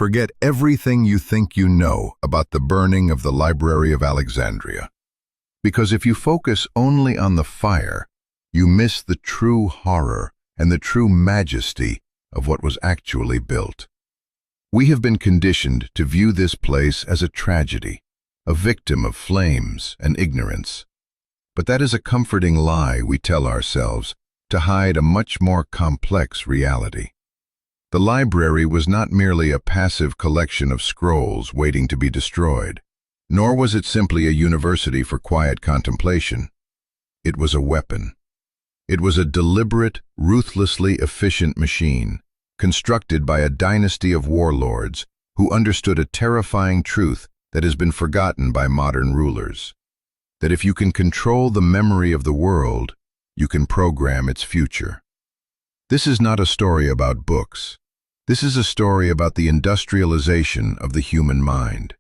Forget everything you think you know about the burning of the Library of Alexandria. Because if you focus only on the fire, you miss the true horror and the true majesty of what was actually built. We have been conditioned to view this place as a tragedy, a victim of flames and ignorance. But that is a comforting lie we tell ourselves to hide a much more complex reality. The library was not merely a passive collection of scrolls waiting to be destroyed, nor was it simply a university for quiet contemplation. It was a weapon. It was a deliberate, ruthlessly efficient machine, constructed by a dynasty of warlords who understood a terrifying truth that has been forgotten by modern rulers: that if you can control the memory of the world, you can program its future. This is not a story about books. This is a story about the industrialization of the human mind.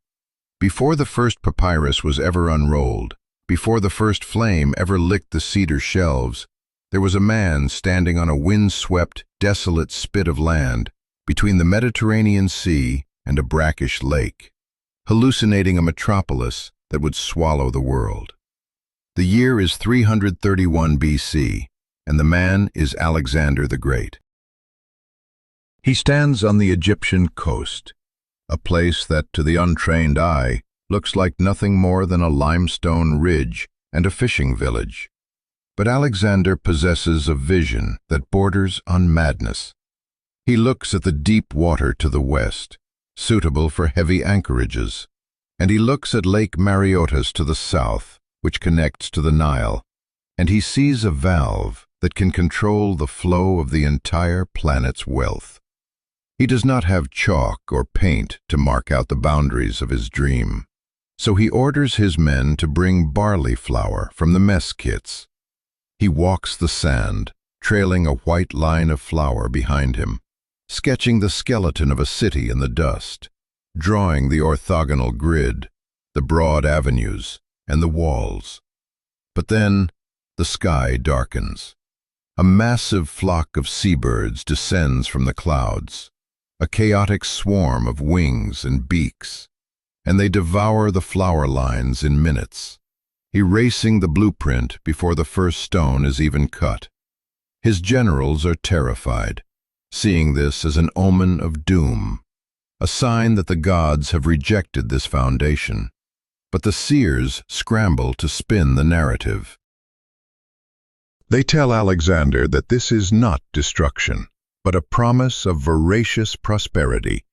Before the first papyrus was ever unrolled, before the first flame ever licked the cedar shelves, there was a man standing on a wind-swept, desolate spit of land between the Mediterranean Sea and a brackish lake, hallucinating a metropolis that would swallow the world. The year is 331 BC, and the man is Alexander the Great. He stands on the Egyptian coast, a place that, to the untrained eye, looks like nothing more than a limestone ridge and a fishing village. But Alexander possesses a vision that borders on madness. He looks at the deep water to the west, suitable for heavy anchorages, and he looks at Lake Mareotis to the south, which connects to the Nile, and he sees a valve that can control the flow of the entire planet's wealth. He does not have chalk or paint to mark out the boundaries of his dream, so he orders his men to bring barley flour from the mess kits. He walks the sand, trailing a white line of flour behind him, sketching the skeleton of a city in the dust, drawing the orthogonal grid, the broad avenues, and the walls. But then the sky darkens. A massive flock of seabirds descends from the clouds, a chaotic swarm of wings and beaks, and they devour the flower lines in minutes, erasing the blueprint before the first stone is even cut. His generals are terrified, seeing this as an omen of doom, a sign that the gods have rejected this foundation. But the seers scramble to spin the narrative. They tell Alexander that this is not destruction, but a promise of voracious prosperity,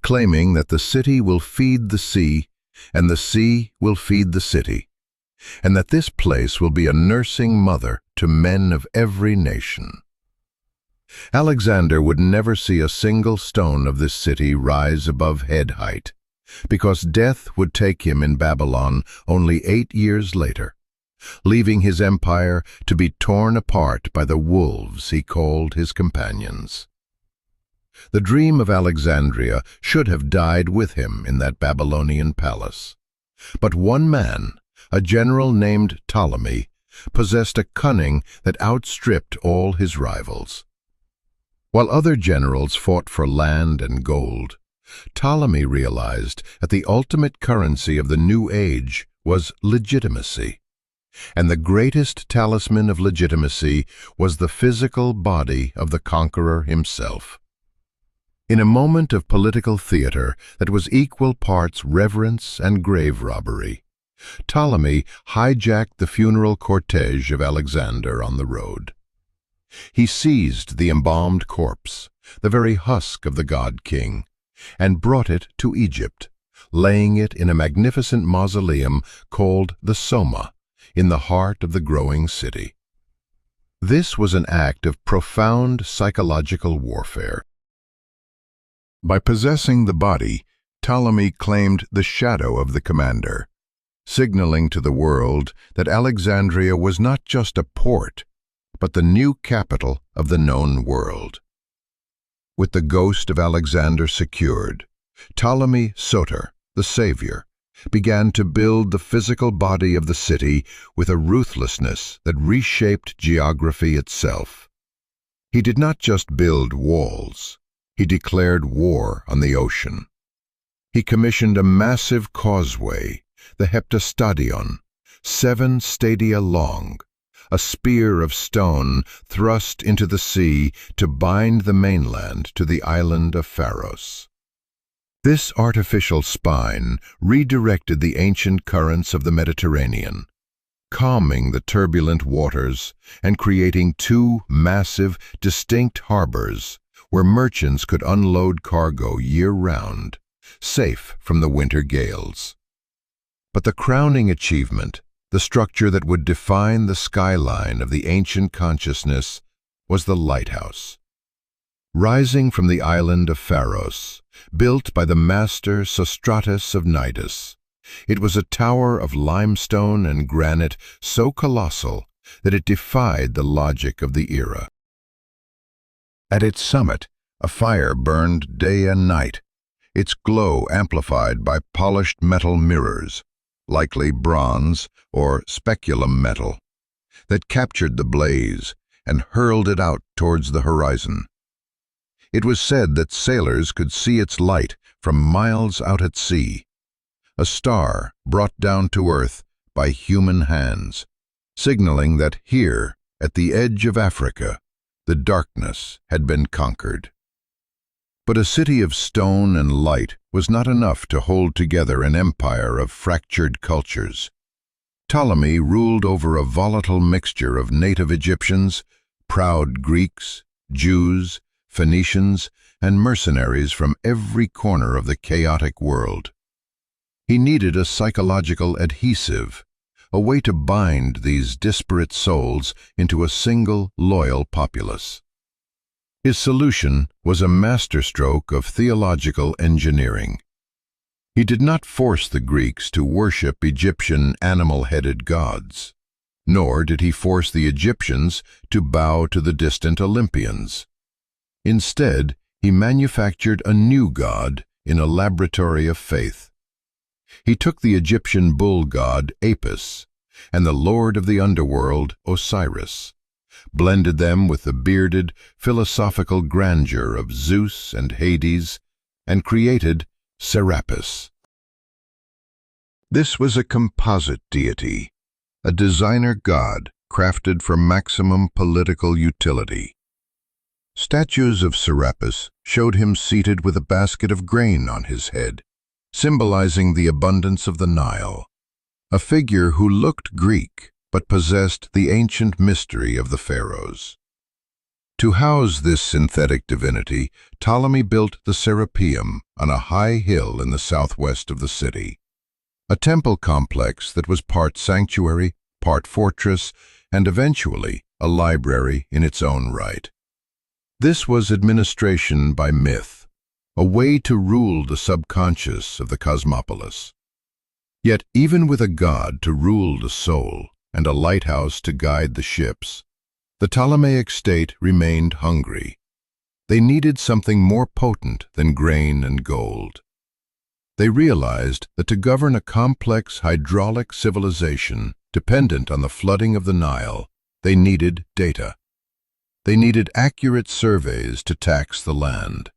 claiming that the city will feed the sea, and the sea will feed the city, and that this place will be a nursing mother to men of every nation. Alexander would never see a single stone of this city rise above head height, because death would take him in Babylon only 8 years later, leaving his empire to be torn apart by the wolves he called his companions. The dream of Alexandria should have died with him in that Babylonian palace. But one man, a general named Ptolemy, possessed a cunning that outstripped all his rivals. While other generals fought for land and gold, Ptolemy realized that the ultimate currency of the new age was legitimacy. And the greatest talisman of legitimacy was the physical body of the conqueror himself. In a moment of political theater that was equal parts reverence and grave robbery, Ptolemy hijacked the funeral cortege of Alexander on the road. He seized the embalmed corpse, the very husk of the god-king, and brought it to Egypt, laying it in a magnificent mausoleum called the Soma, in the heart of the growing city. This was an act of profound psychological warfare. By possessing the body, Ptolemy claimed the shadow of the commander, signaling to the world that Alexandria was not just a port, but the new capital of the known world. With the ghost of Alexander secured, Ptolemy Soter, the savior, began to build the physical body of the city with a ruthlessness that reshaped geography itself. He did not just build walls. He declared war on the ocean. He commissioned a massive causeway, the Heptastadion, 7 stadia long, a spear of stone thrust into the sea to bind the mainland to the island of Pharos. This artificial spine redirected the ancient currents of the Mediterranean, calming the turbulent waters and creating 2 massive, distinct harbors where merchants could unload cargo year-round, safe from the winter gales. But the crowning achievement, the structure that would define the skyline of the ancient consciousness, was the Lighthouse. Rising from the island of Pharos, built by the master Sostratus of Cnidus, it was a tower of limestone and granite so colossal that it defied the logic of the era. At its summit, a fire burned day and night, its glow amplified by polished metal mirrors, likely bronze or speculum metal, that captured the blaze and hurled it out towards the horizon. It was said that sailors could see its light from miles out at sea, a star brought down to earth by human hands, signaling that here, at the edge of Africa, the darkness had been conquered. But a city of stone and light was not enough to hold together an empire of fractured cultures. Ptolemy ruled over a volatile mixture of native Egyptians, proud Greeks, Jews, Phoenicians, and mercenaries from every corner of the chaotic world. He needed a psychological adhesive, a way to bind these disparate souls into a single loyal populace. His solution was a masterstroke of theological engineering. He did not force the Greeks to worship Egyptian animal-headed gods, nor did he force the Egyptians to bow to the distant Olympians. Instead, he manufactured a new god in a laboratory of faith. He took the Egyptian bull god Apis and the lord of the underworld Osiris, blended them with the bearded, philosophical grandeur of Zeus and Hades, and created Serapis. This was a composite deity, a designer god crafted for maximum political utility. Statues of Serapis showed him seated with a basket of grain on his head, symbolizing the abundance of the Nile, a figure who looked Greek but possessed the ancient mystery of the pharaohs. To house this synthetic divinity, Ptolemy built the Serapeum on a high hill in the southwest of the city, a temple complex that was part sanctuary, part fortress, and eventually a library in its own right. This was administration by myth, a way to rule the subconscious of the cosmopolis. Yet even with a god to rule the soul and a lighthouse to guide the ships, the Ptolemaic state remained hungry. They needed something more potent than grain and gold. They realized that to govern a complex hydraulic civilization dependent on the flooding of the Nile, they needed data. They needed accurate surveys to tax the land,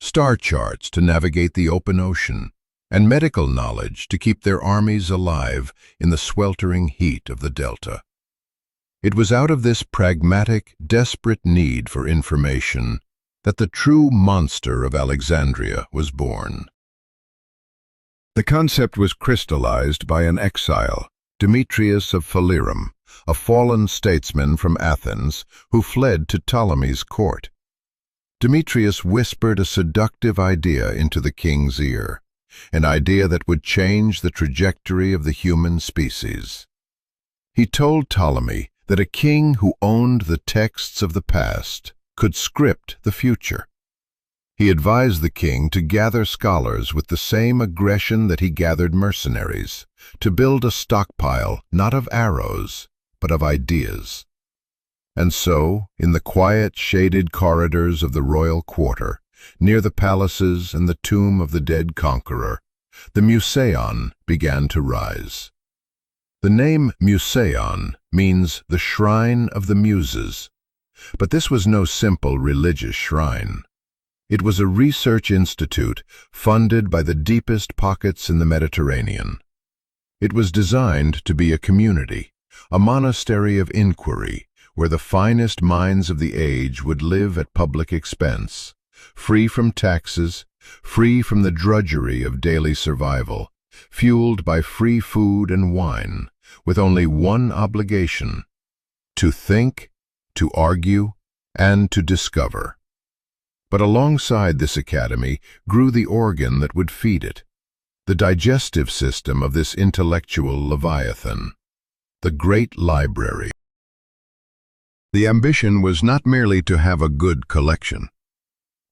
star charts to navigate the open ocean, and medical knowledge to keep their armies alive in the sweltering heat of the delta. It was out of this pragmatic, desperate need for information that the true monster of Alexandria was born. The concept was crystallized by an exile, Demetrius of Phalerum, a fallen statesman from Athens who fled to Ptolemy's court. Demetrius whispered a seductive idea into the king's ear, an idea that would change the trajectory of the human species. He told Ptolemy that a king who owned the texts of the past could script the future. He advised the king to gather scholars with the same aggression that he gathered mercenaries, to build a stockpile not of arrows, but of ideas. And so, in the quiet, shaded corridors of the royal quarter, near the palaces and the tomb of the dead conqueror, the Museion began to rise. The name Museion means the shrine of the muses, but this was no simple religious shrine. It was a research institute funded by the deepest pockets in the Mediterranean. It was designed to be a community, a monastery of inquiry, where the finest minds of the age would live at public expense, free from taxes, free from the drudgery of daily survival, fueled by free food and wine, with only one obligation: to think, to argue, and to discover. But alongside this academy grew the organ that would feed it, the digestive system of this intellectual leviathan, the great library. The ambition was not merely to have a good collection.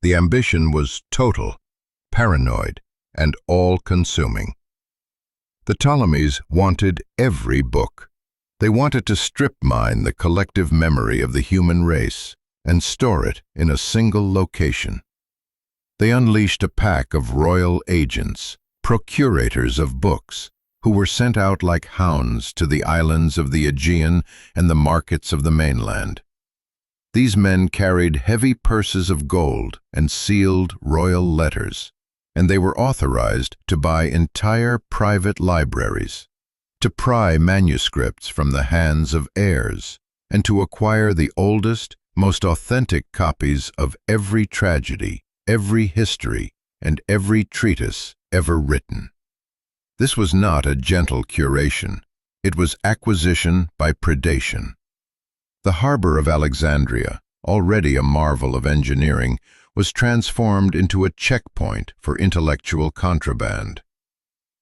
The ambition was total, paranoid, and all-consuming. The Ptolemies wanted every book. They wanted to strip-mine the collective memory of the human race and store it in a single location. They unleashed a pack of royal agents, procurators of books, who were sent out like hounds to the islands of the Aegean and the markets of the mainland. These men carried heavy purses of gold and sealed royal letters, and they were authorized to buy entire private libraries, to pry manuscripts from the hands of heirs, and to acquire the oldest, most authentic copies of every tragedy, every history, and every treatise ever written. This was not a gentle curation. It was acquisition by predation. The harbor of Alexandria, already a marvel of engineering, was transformed into a checkpoint for intellectual contraband.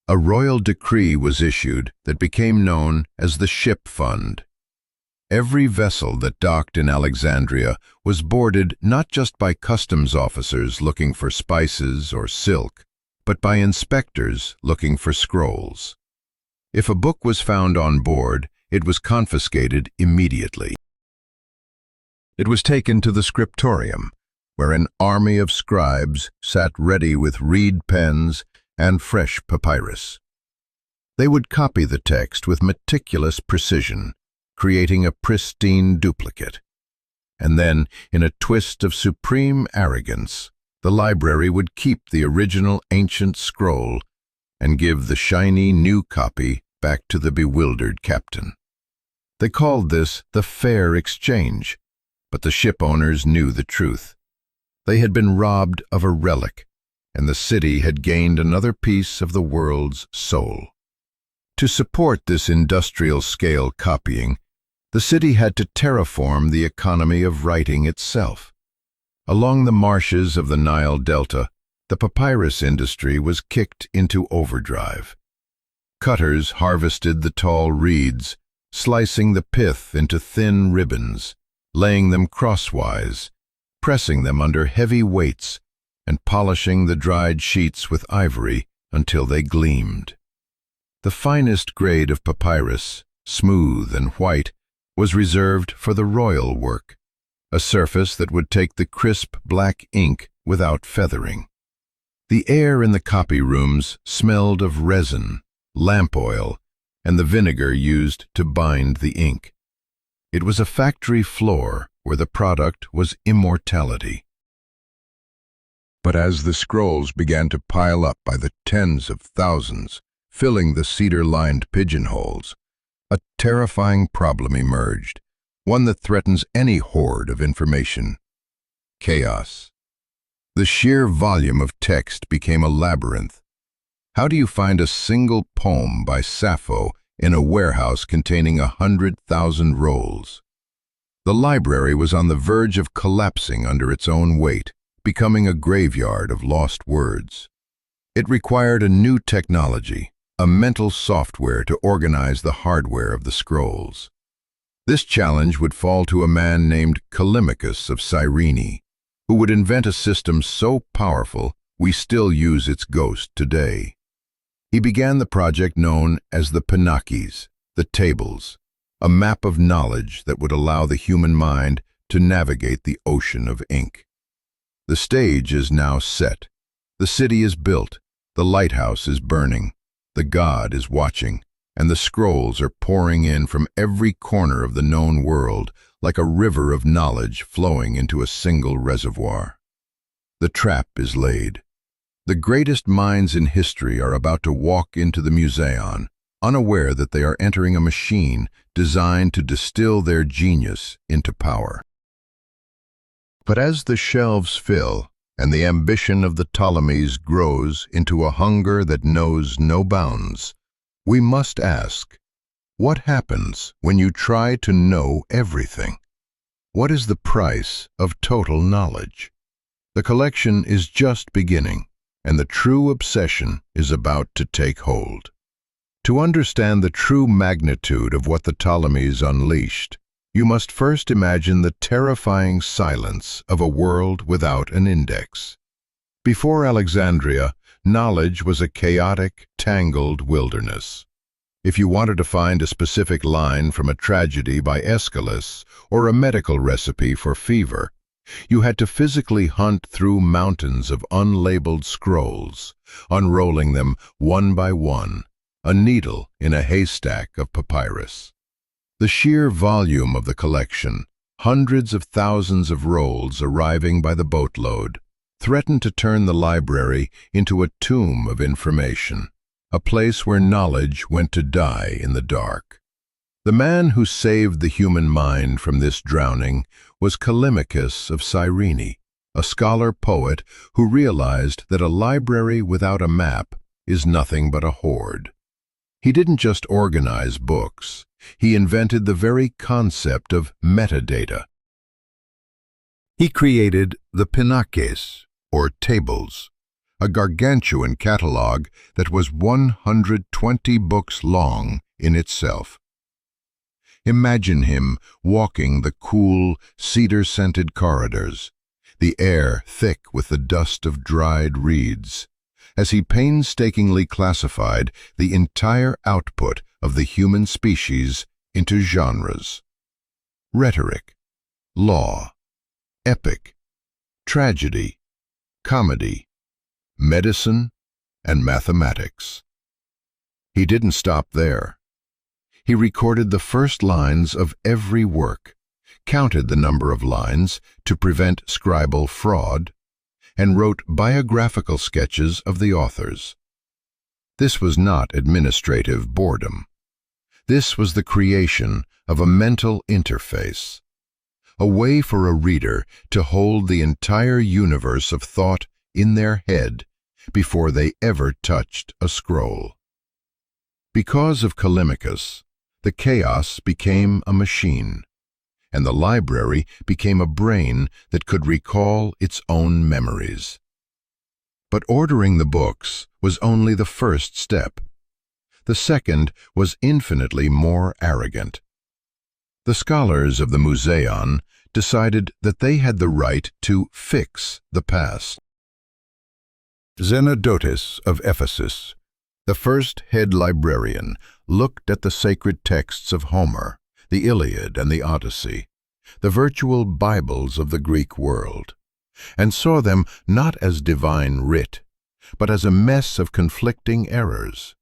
A royal decree was issued that became known as the Ship Fund. Every vessel that docked in Alexandria was boarded not just by customs officers looking for spices or silk, but by inspectors looking for scrolls. If a book was found on board, it was confiscated immediately. It was taken to the scriptorium, where an army of scribes sat ready with reed pens and fresh papyrus. They would copy the text with meticulous precision, creating a pristine duplicate. And then, in a twist of supreme arrogance, the library would keep the original ancient scroll and give the shiny new copy back to the bewildered captain. They called this the fair exchange, but the ship owners knew the truth. They had been robbed of a relic, and the city had gained another piece of the world's soul. To support this industrial-scale copying, the city had to terraform the economy of writing itself. Along the marshes of the Nile Delta, the papyrus industry was kicked into overdrive. Cutters harvested the tall reeds, slicing the pith into thin ribbons, laying them crosswise, pressing them under heavy weights, and polishing the dried sheets with ivory until they gleamed. The finest grade of papyrus, smooth and white, was reserved for the royal work, a surface that would take the crisp black ink without feathering. The air in the copy rooms smelled of resin, lamp oil, and the vinegar used to bind the ink. It was a factory floor where the product was immortality. But as the scrolls began to pile up by the tens of thousands, filling the cedar-lined pigeonholes, a terrifying problem emerged, one that threatens any hoard of information: chaos. The sheer volume of text became a labyrinth. How do you find a single poem by Sappho in a warehouse containing 100,000 rolls? The library was on the verge of collapsing under its own weight, becoming a graveyard of lost words. It required a new technology, a mental software to organize the hardware of the scrolls. This challenge would fall to a man named Callimachus of Cyrene, who would invent a system so powerful we still use its ghost today. He began the project known as the Pinakes, the tables, a map of knowledge that would allow the human mind to navigate the ocean of ink. The stage is now set. The city is built. The lighthouse is burning. The god is watching, and the scrolls are pouring in from every corner of the known world like a river of knowledge flowing into a single reservoir. The trap is laid. The greatest minds in history are about to walk into the Museion, unaware that they are entering a machine designed to distill their genius into power. But as the shelves fill, and the ambition of the Ptolemies grows into a hunger that knows no bounds, we must ask, what happens when you try to know everything? What is the price of total knowledge? The collection is just beginning, and the true obsession is about to take hold. To understand the true magnitude of what the Ptolemies unleashed, you must first imagine the terrifying silence of a world without an index. Before Alexandria, knowledge was a chaotic, tangled wilderness. If you wanted to find a specific line from a tragedy by Aeschylus or a medical recipe for fever, you had to physically hunt through mountains of unlabeled scrolls, unrolling them one by one, a needle in a haystack of papyrus. The sheer volume of the collection, hundreds of thousands of rolls arriving by the boatload, threatened to turn the library into a tomb of information, a place where knowledge went to die in the dark. The man who saved the human mind from this drowning was Callimachus of Cyrene, a scholar-poet who realized that a library without a map is nothing but a hoard. He didn't just organize books, he invented the very concept of metadata. He created the Pinakes, or tables, a gargantuan catalog that was 120 books long in itself. Imagine him walking the cool, cedar-scented corridors, the air thick with the dust of dried reeds, as he painstakingly classified the entire output of the human species into genres: rhetoric, law, epic, tragedy, comedy, medicine, and mathematics. He didn't stop there. He recorded the first lines of every work, counted the number of lines to prevent scribal fraud, and wrote biographical sketches of the authors. This was not administrative boredom. This was the creation of a mental interface, a way for a reader to hold the entire universe of thought in their head before they ever touched a scroll. Because of Callimachus, the chaos became a machine, and the library became a brain that could recall its own memories. But ordering the books was only the first step. The second was infinitely more arrogant. The scholars of the Museion decided that they had the right to fix the past. Zenodotus of Ephesus, the first head librarian, looked at the sacred texts of Homer, the Iliad and the Odyssey, the virtual Bibles of the Greek world, and saw them not as divine writ, but as a mess of conflicting errors.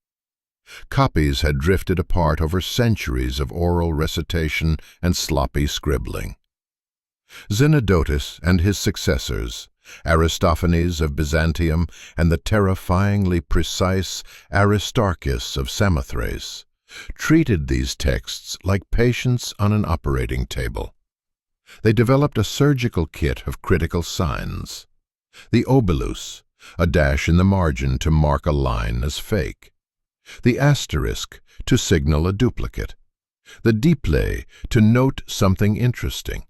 Copies had drifted apart over centuries of oral recitation and sloppy scribbling. Zenodotus and his successors, Eratosthenes of Byzantium and the terrifyingly precise Aristarchus of Samothrace, treated these texts like patients on an operating table. They developed a surgical kit of critical signs: the obolus, a dash in the margin to mark a line as fake; the asterisk, to signal a duplicate; the diplé, to note something interesting.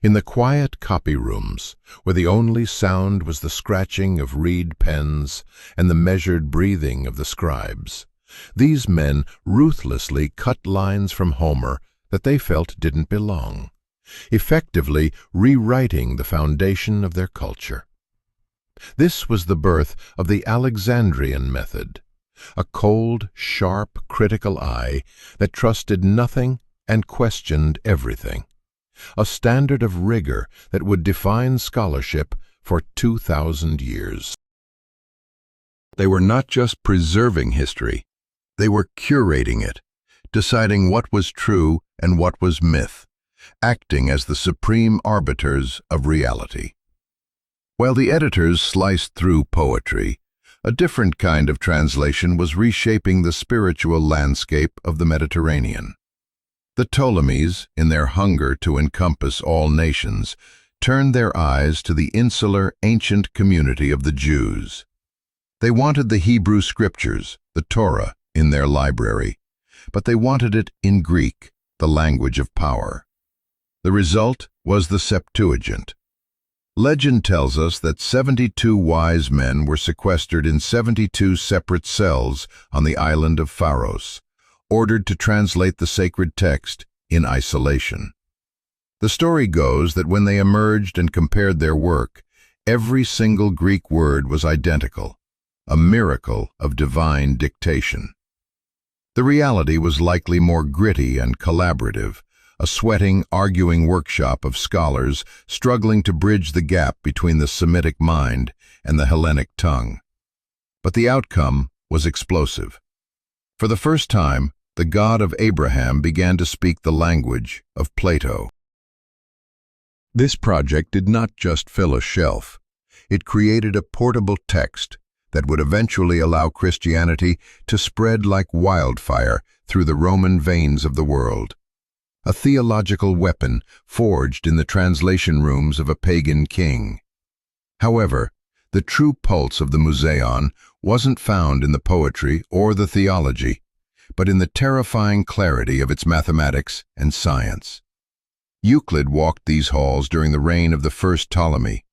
In the quiet copy rooms, where the only sound was the scratching of reed pens and the measured breathing of the scribes, these men ruthlessly cut lines from Homer that they felt didn't belong, effectively rewriting the foundation of their culture. This was the birth of the Alexandrian method, a cold, sharp, critical eye that trusted nothing and questioned everything, a standard of rigor that would define scholarship for 2,000 years. They were not just preserving history, they were curating it, deciding what was true and what was myth, acting as the supreme arbiters of reality. While the editors sliced through poetry, a different kind of translation was reshaping the spiritual landscape of the Mediterranean. The Ptolemies, in their hunger to encompass all nations, turned their eyes to the insular, ancient community of the Jews. They wanted the Hebrew scriptures, the Torah, in their library, but they wanted it in Greek, the language of power. The result was the Septuagint. Legend tells us that 72 wise men were sequestered in 72 separate cells on the island of Pharos, ordered to translate the sacred text in isolation. The story goes that when they emerged and compared their work, every single Greek word was identical, a miracle of divine dictation. The reality was likely more gritty and collaborative, a sweating, arguing workshop of scholars struggling to bridge the gap between the Semitic mind and the Hellenic tongue. But the outcome was explosive. For the first time, the God of Abraham began to speak the language of Plato. This project did not just fill a shelf. It created a portable text that would eventually allow Christianity to spread like wildfire through the Roman veins of the world. A theological weapon forged in the translation rooms of a pagan king. However, the true pulse of the Museion wasn't found in the poetry or the theology, but in the terrifying clarity of its mathematics and science. Euclid walked these halls during the reign of the first Ptolemy.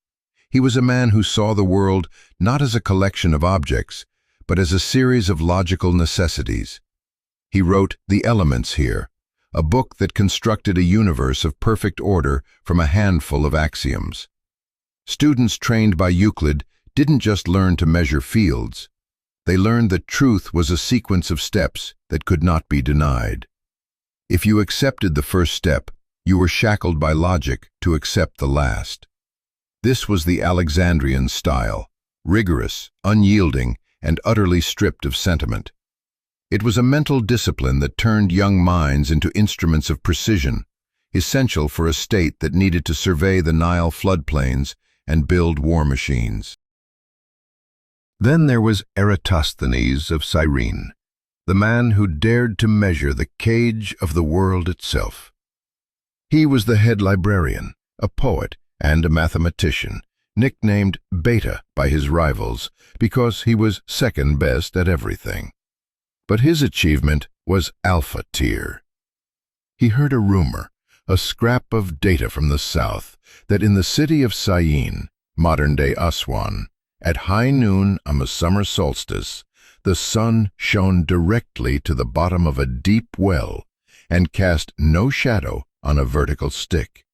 He was a man who saw the world not as a collection of objects, but as a series of logical necessities. He wrote The Elements here, a book that constructed a universe of perfect order from a handful of axioms. Students trained by Euclid didn't just learn to measure fields. They learned that truth was a sequence of steps that could not be denied. If you accepted the first step, you were shackled by logic to accept the last. This was the Alexandrian style, rigorous, unyielding, and utterly stripped of sentiment. It was a mental discipline that turned young minds into instruments of precision, essential for a state that needed to survey the Nile floodplains and build war machines. Then there was Eratosthenes of Cyrene, the man who dared to measure the cage of the world itself. He was the head librarian, a poet, and a mathematician, nicknamed Beta by his rivals because he was second best at everything. But his achievement was alpha tier. He heard a rumor, a scrap of data from the south, that in the city of Syene, modern-day Aswan, at high noon on the summer solstice, the sun shone directly to the bottom of a deep well and cast no shadow on a vertical stick.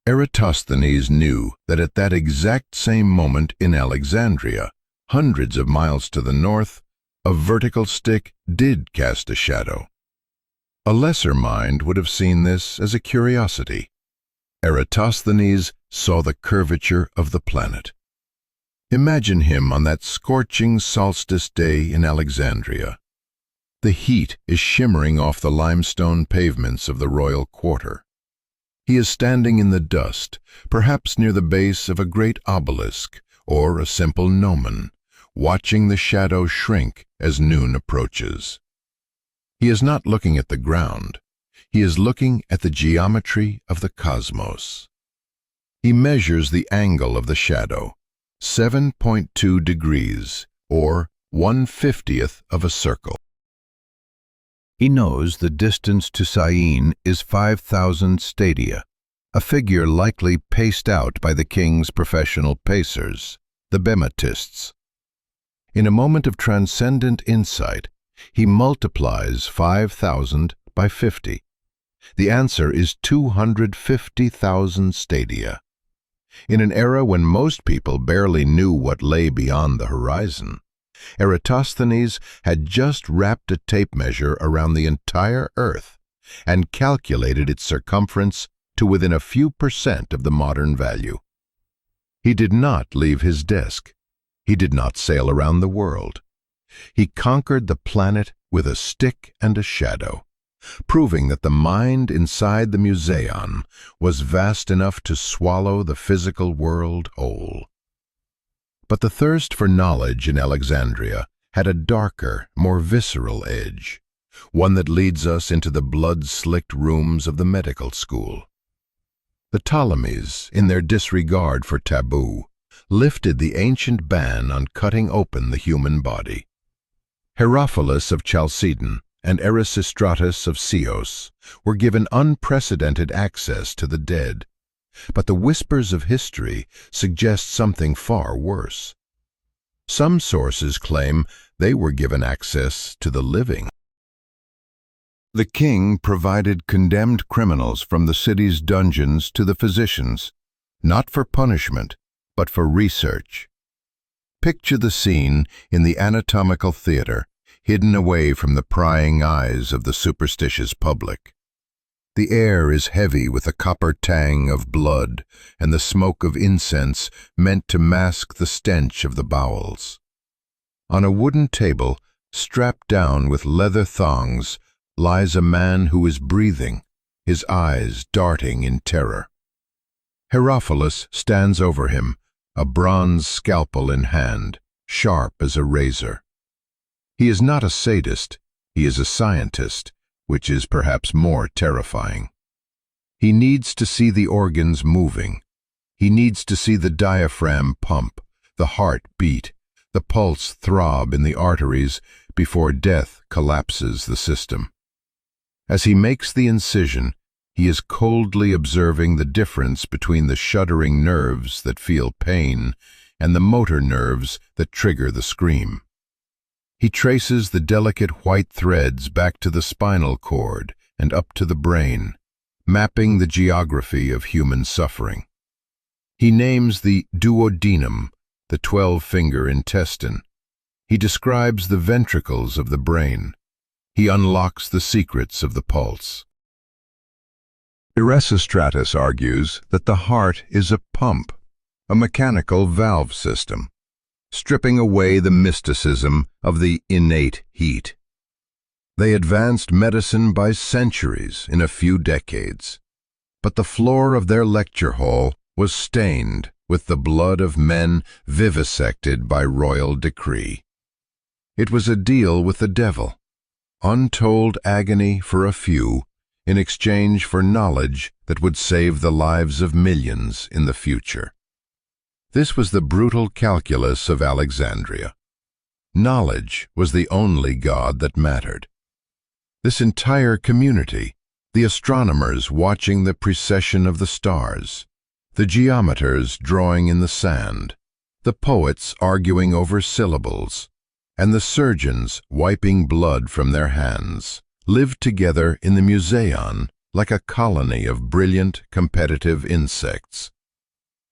Eratosthenes knew that at that exact same moment in Alexandria, hundreds of miles to the north, a vertical stick did cast a shadow. A lesser mind would have seen this as a curiosity. Eratosthenes saw the curvature of the planet. Imagine him on that scorching solstice day in Alexandria. The heat is shimmering off the limestone pavements of the royal quarter. He is standing in the dust, perhaps near the base of a great obelisk or a simple gnomon, watching the shadow shrink as noon approaches. He is not looking at the ground. He is looking at the geometry of the cosmos. He measures the angle of the shadow, 7.2 degrees, or 1/50th of a circle. He knows the distance to Syene is 5,000 stadia, a figure likely paced out by the king's professional pacers, the bematists. In a moment of transcendent insight, he multiplies 5,000 by 50. The answer is 250,000 stadia. In an era when most people barely knew what lay beyond the horizon, Eratosthenes had just wrapped a tape measure around the entire Earth and calculated its circumference to within a few % of the modern value. He did not leave his desk. He did not sail around the world. He conquered the planet with a stick and a shadow, proving that the mind inside the Museion was vast enough to swallow the physical world whole. But the thirst for knowledge in Alexandria had a darker, more visceral edge, one that leads us into the blood-slicked rooms of the medical school. The Ptolemies, in their disregard for taboo, lifted the ancient ban on cutting open the human body. Herophilus of Chalcedon and Erasistratus of Chios were given unprecedented access to the dead, but the whispers of history suggest something far worse. Some sources claim they were given access to the living. The king provided condemned criminals from the city's dungeons to the physicians, not for punishment, but for research. Picture the scene in the anatomical theater, hidden away from the prying eyes of the superstitious public. The air is heavy with the copper tang of blood and the smoke of incense meant to mask the stench of the bowels. On a wooden table, strapped down with leather thongs, lies a man who is breathing, his eyes darting in terror. Herophilus stands over him, a bronze scalpel in hand, sharp as a razor. He is not a sadist, he is a scientist, which is perhaps more terrifying. He needs to see the organs moving. He needs to see the diaphragm pump, the heart beat, the pulse throb in the arteries before death collapses the system. As he makes the incision, he is coldly observing the difference between the shuddering nerves that feel pain and the motor nerves that trigger the scream. He traces the delicate white threads back to the spinal cord and up to the brain, mapping the geography of human suffering. He names the duodenum, the 12-finger intestine. He describes the ventricles of the brain. He unlocks the secrets of the pulse. Erasistratus argues that the heart is a pump, a mechanical valve system, stripping away the mysticism of the innate heat. They advanced medicine by centuries in a few decades, but the floor of their lecture hall was stained with the blood of men vivisected by royal decree. It was a deal with the devil, untold agony for a few in exchange for knowledge that would save the lives of millions in the future. This was the brutal calculus of Alexandria. Knowledge was the only god that mattered. This entire community, the astronomers watching the precession of the stars, the geometers drawing in the sand, the poets arguing over syllables, and the surgeons wiping blood from their hands, lived together in the Museion like a colony of brilliant, competitive insects.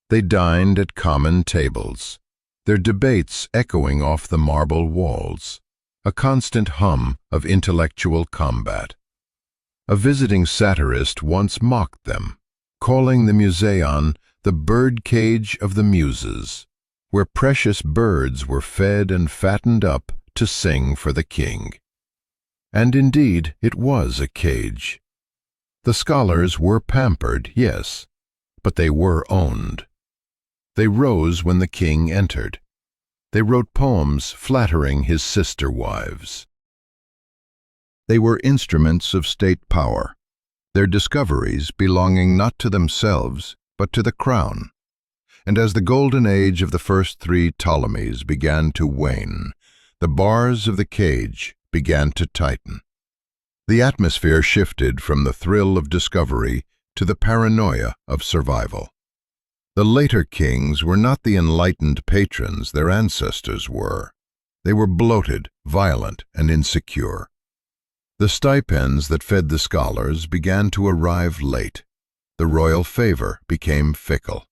They dined at common tables, their debates echoing off the marble walls, a constant hum of intellectual combat. A visiting satirist once mocked them, calling the Museion the birdcage of the muses, where precious birds were fed and fattened up to sing for the king. And indeed, it was a cage. The scholars were pampered, yes, but they were owned. They rose when the king entered. They wrote poems flattering his sister wives. They were instruments of state power, their discoveries belonging not to themselves, but to the crown. And as the golden age of the first three Ptolemies began to wane, the bars of the cage began to tighten. The atmosphere shifted from the thrill of discovery to the paranoia of survival. The later kings were not the enlightened patrons their ancestors were. They were bloated, violent, and insecure. The stipends that fed the scholars began to arrive late. The royal favor became fickle.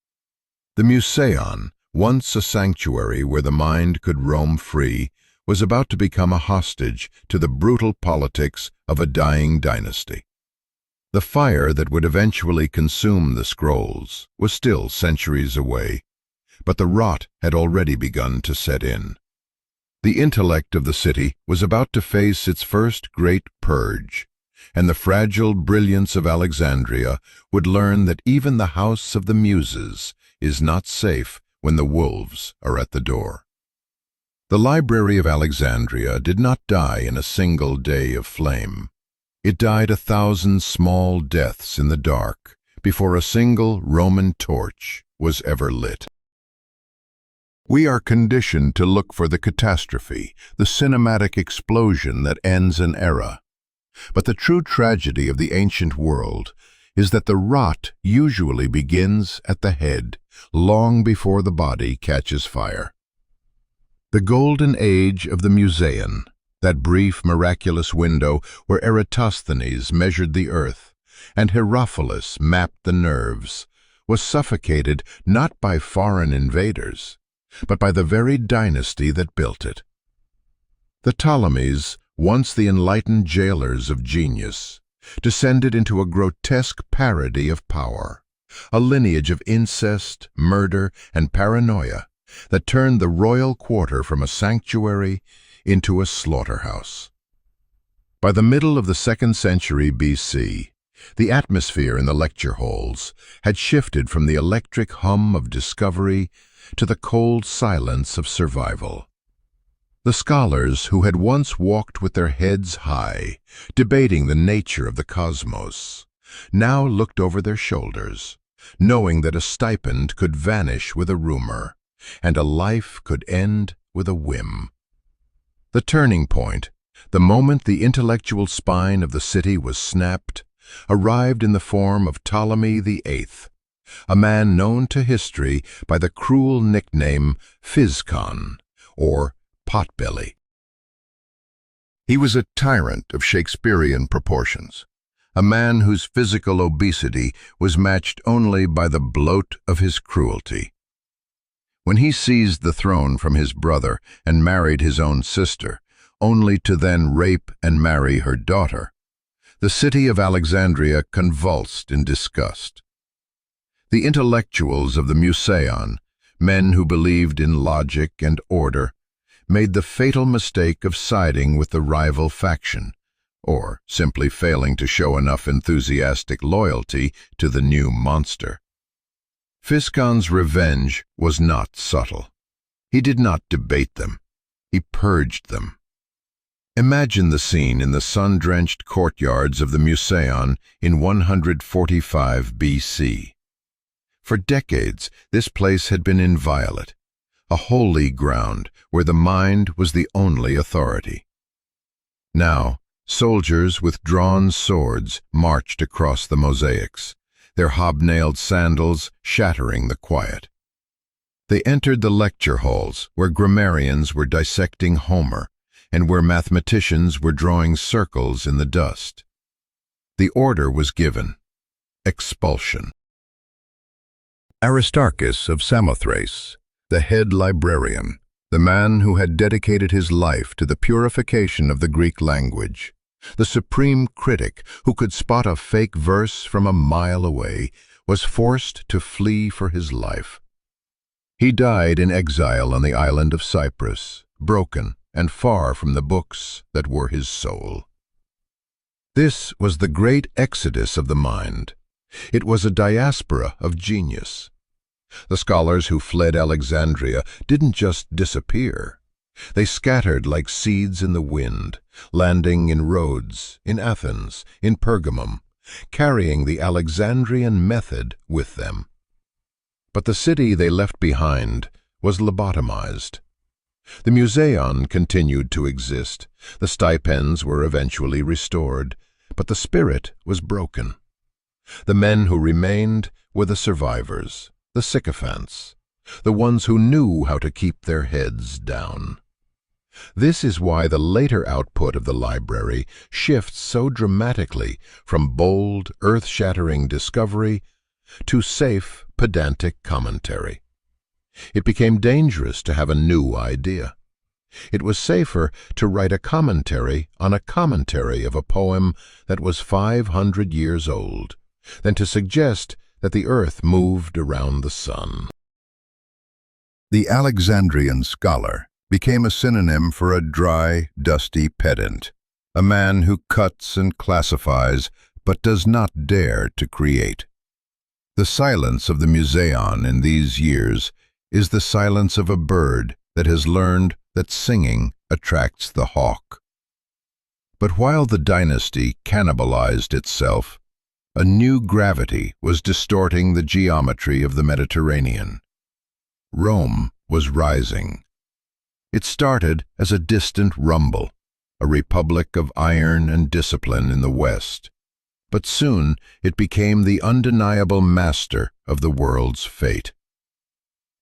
The Museion, once a sanctuary where the mind could roam free, was about to become a hostage to the brutal politics of a dying dynasty. The fire that would eventually consume the scrolls was still centuries away, but the rot had already begun to set in. The intellect of the city was about to face its first great purge, and the fragile brilliance of Alexandria would learn that even the house of the Muses is not safe when the wolves are at the door. The Library of Alexandria did not die in a single day of flame. It died 1,000 small deaths in the dark before a single Roman torch was ever lit. We are conditioned to look for the catastrophe, the cinematic explosion that ends an era. But the true tragedy of the ancient world is that the rot usually begins at the head, long before the body catches fire. The golden age of the Museion, that brief miraculous window where Eratosthenes measured the earth and Herophilus mapped the nerves, was suffocated not by foreign invaders, but by the very dynasty that built it. The Ptolemies, once the enlightened jailers of genius, descended into a grotesque parody of power, a lineage of incest, murder, and paranoia that turned the royal quarter from a sanctuary into a slaughterhouse. By the middle of the 2nd century BC, the atmosphere in the lecture halls had shifted from the electric hum of discovery to the cold silence of survival. The scholars who had once walked with their heads high, debating the nature of the cosmos, now looked over their shoulders, knowing that a stipend could vanish with a rumor, and a life could end with a whim. The turning point, the moment the intellectual spine of the city was snapped, arrived in the form of Ptolemy VIII, a man known to history by the cruel nickname Physcon, or Potbelly. He was a tyrant of Shakespearean proportions, a man whose physical obesity was matched only by the bloat of his cruelty. When he seized the throne from his brother and married his own sister, only to then rape and marry her daughter, the city of Alexandria convulsed in disgust. The intellectuals of the Museion, men who believed in logic and order, made the fatal mistake of siding with the rival faction, or simply failing to show enough enthusiastic loyalty to the new monster. Physcon's revenge was not subtle. He did not debate them. He purged them. Imagine the scene in the sun-drenched courtyards of the Museion in 145 BC. For decades, this place had been inviolate, a holy ground where the mind was the only authority. Now, soldiers with drawn swords marched across the mosaics, their hobnailed sandals shattering the quiet. They entered the lecture halls where grammarians were dissecting Homer and where mathematicians were drawing circles in the dust. The order was given: expulsion. Aristarchus of Samothrace, the head librarian, the man who had dedicated his life to the purification of the Greek language, the supreme critic who could spot a fake verse from a mile away, was forced to flee for his life. He died in exile on the island of Cyprus, broken and far from the books that were his soul. This was the great exodus of the mind. It was a diaspora of genius. The scholars who fled Alexandria didn't just disappear. They scattered like seeds in the wind, landing in Rhodes, in Athens, in Pergamum, carrying the Alexandrian method with them. But the city they left behind was lobotomized. The Museion continued to exist, the stipends were eventually restored, but the spirit was broken. The men who remained were the survivors, the sycophants, the ones who knew how to keep their heads down. This is why the later output of the library shifts so dramatically from bold, earth-shattering discovery to safe, pedantic commentary. It became dangerous to have a new idea. It was safer to write a commentary on a commentary of a poem that was 500 years old than to suggest that the earth moved around the sun. The Alexandrian scholar became a synonym for a dry, dusty pedant, a man who cuts and classifies but does not dare to create. The silence of the Museion in these years is the silence of a bird that has learned that singing attracts the hawk. But while the dynasty cannibalized itself, a new gravity was distorting the geometry of the Mediterranean. Rome was rising. It started as a distant rumble, a republic of iron and discipline in the West. But soon it became the undeniable master of the world's fate.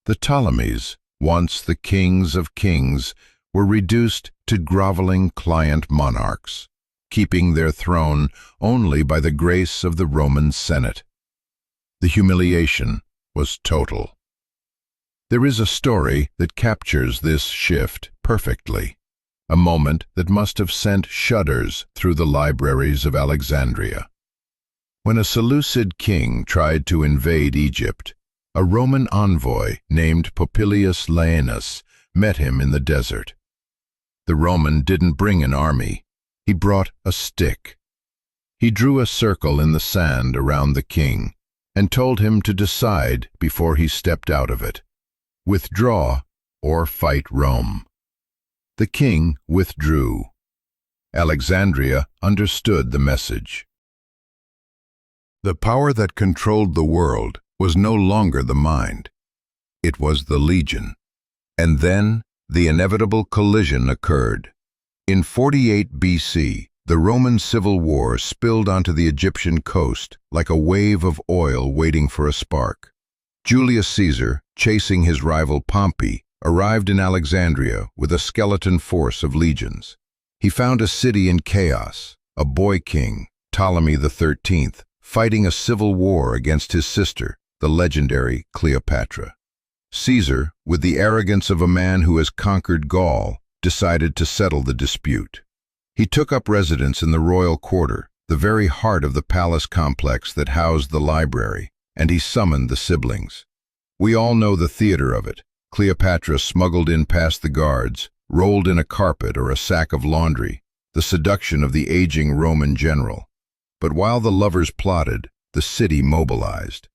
The Ptolemies, once the kings of kings, were reduced to groveling client monarchs, keeping their throne only by the grace of the Roman Senate. The humiliation was total. There is a story that captures this shift perfectly, a moment that must have sent shudders through the libraries of Alexandria. When a Seleucid king tried to invade Egypt, a Roman envoy named Popilius Laenus met him in the desert. The Roman didn't bring an army, he brought a stick. He drew a circle in the sand around the king and told him to decide before he stepped out of it: withdraw or fight Rome. The king withdrew. Alexandria understood the message. The power that controlled the world was no longer the mind. It was the legion. And then the inevitable collision occurred. In 48 BC, the Roman civil war spilled onto the Egyptian coast like a wave of oil waiting for a spark. Julius Caesar, chasing his rival Pompey, arrived in Alexandria with a skeleton force of legions. He found a city in chaos, a boy king, Ptolemy XIII, fighting a civil war against his sister, the legendary Cleopatra. Caesar, with the arrogance of a man who has conquered Gaul, decided to settle the dispute. He took up residence in the royal quarter, the very heart of the palace complex that housed the library, and he summoned the siblings. We all know the theater of it. Cleopatra smuggled in past the guards, rolled in a carpet or a sack of laundry, the seduction of the aging Roman general. But while the lovers plotted, the city mobilized.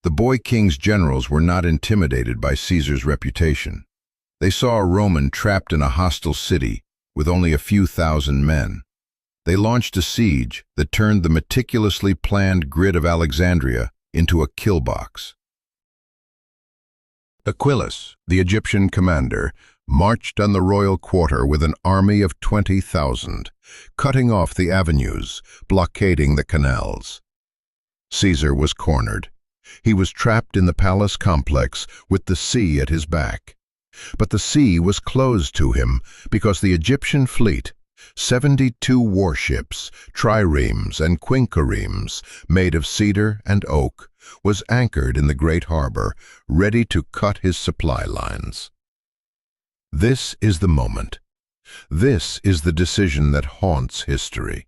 The boy king's generals were not intimidated by Caesar's reputation. They saw a Roman trapped in a hostile city with only a few thousand men. They launched a siege that turned the meticulously planned grid of Alexandria into a kill box. Aquilus, the Egyptian commander, marched on the royal quarter with an army of 20,000, cutting off the avenues, blockading the canals. Caesar was cornered. He was trapped in the palace complex with the sea at his back. But the sea was closed to him because the Egyptian fleet, 72 warships, triremes and quinqueremes, made of cedar and oak, was anchored in the great harbor, ready to cut his supply lines. This is the moment. This is the decision that haunts history.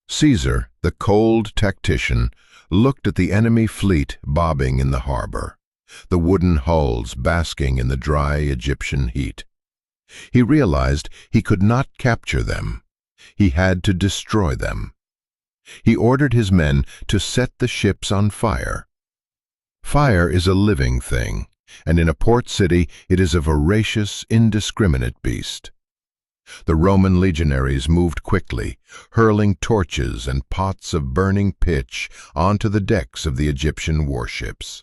Caesar, the cold tactician, looked at the enemy fleet bobbing in the harbor, the wooden hulls basking in the dry Egyptian heat. He realized he could not capture them. He had to destroy them. He ordered his men to set the ships on fire. Fire is a living thing, and in a port city it is a voracious, indiscriminate beast. The Roman legionaries moved quickly, hurling torches and pots of burning pitch onto the decks of the Egyptian warships.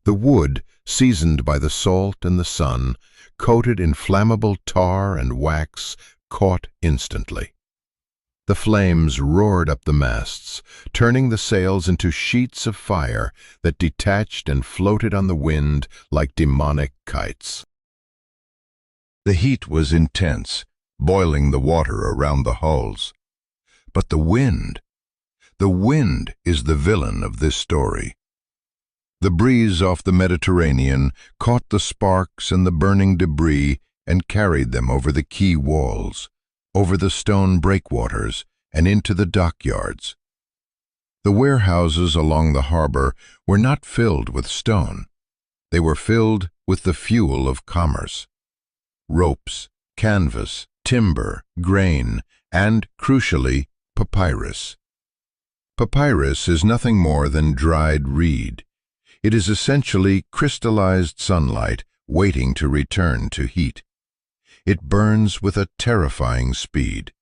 The wood, seasoned by the salt and the sun, coated in flammable tar and wax, caught instantly. The flames roared up the masts, turning the sails into sheets of fire that detached and floated on the wind like demonic kites. The heat was intense, boiling the water around the hulls. But the wind is the villain of this story. The breeze off the Mediterranean caught the sparks and the burning debris and carried them over the quay walls, over the stone breakwaters, and into the dockyards. The warehouses along the harbor were not filled with stone. They were filled with the fuel of commerce. Ropes, canvas, timber, grain, and, crucially, papyrus. Papyrus is nothing more than dried reed. It is essentially crystallized sunlight waiting to return to heat. It burns with a terrifying speed.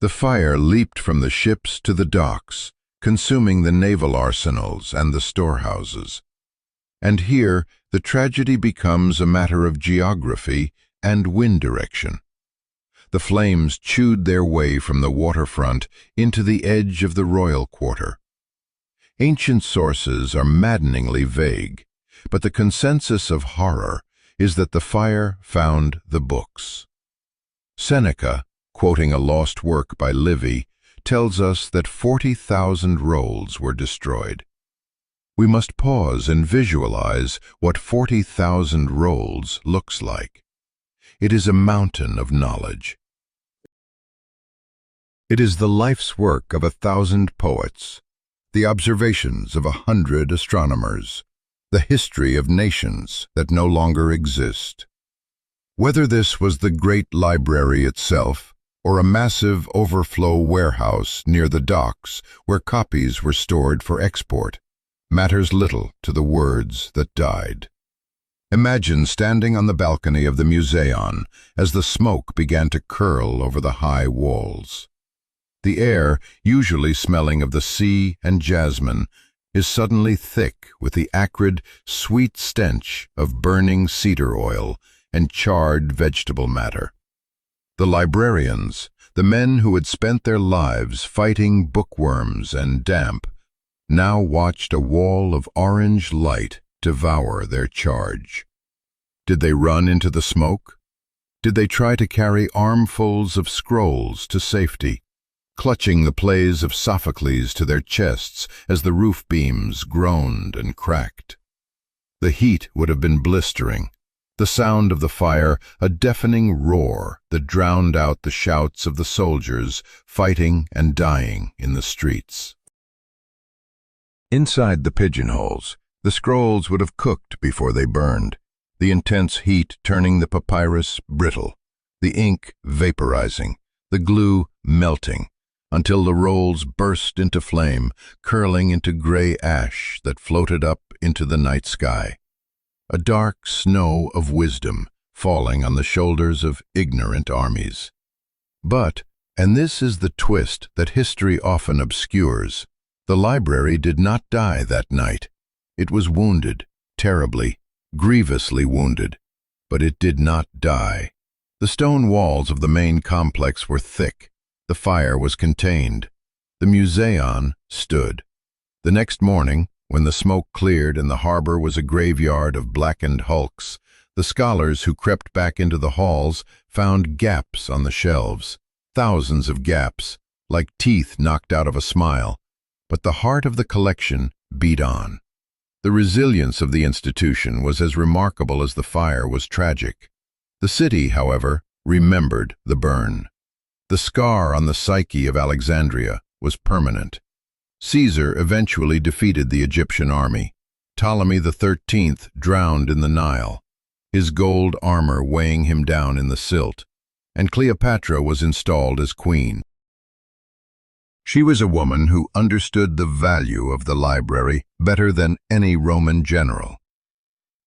The fire leaped from the ships to the docks, consuming the naval arsenals and the storehouses. And here the tragedy becomes a matter of geography and wind direction. The flames chewed their way from the waterfront into the edge of the royal quarter. Ancient sources are maddeningly vague, but the consensus of horror is that the fire found the books. Seneca, quoting a lost work by Livy, tells us that 40,000 rolls were destroyed. We must pause and visualize what 40,000 rolls looks like. It is a mountain of knowledge. It is the life's work of 1,000 poets, the observations of 100 astronomers, the history of nations that no longer exist. Whether this was the great library itself, or a massive overflow warehouse near the docks where copies were stored for export, matters little to the words that died. Imagine standing on the balcony of the Museion as the smoke began to curl over the high walls. The air, usually smelling of the sea and jasmine, is suddenly thick with the acrid, sweet stench of burning cedar oil and charred vegetable matter. The librarians, the men who had spent their lives fighting bookworms and damp, now watched a wall of orange light devour their charge. Did they run into the smoke? Did they try to carry armfuls of scrolls to safety, clutching the plays of Sophocles to their chests as the roof beams groaned and cracked? The heat would have been blistering, the sound of the fire a deafening roar that drowned out the shouts of the soldiers fighting and dying in the streets. Inside the pigeonholes, the scrolls would have cooked before they burned, the intense heat turning the papyrus brittle, the ink vaporizing, the glue melting, until the rolls burst into flame, curling into gray ash that floated up into the night sky. A dark snow of wisdom falling on the shoulders of ignorant armies. But, and this is the twist that history often obscures, the library did not die that night. It was wounded, terribly, grievously wounded, but it did not die. The stone walls of the main complex were thick. The fire was contained. The Museion stood. The next morning, when the smoke cleared and the harbor was a graveyard of blackened hulks, the scholars who crept back into the halls found gaps on the shelves, thousands of gaps, like teeth knocked out of a smile. But the heart of the collection beat on. The resilience of the institution was as remarkable as the fire was tragic. The city, however, remembered the burn. The scar on the psyche of Alexandria was permanent. Caesar eventually defeated the Egyptian army. Ptolemy XIII drowned in the Nile, his gold armor weighing him down in the silt, and Cleopatra was installed as queen. She was a woman who understood the value of the library better than any Roman general.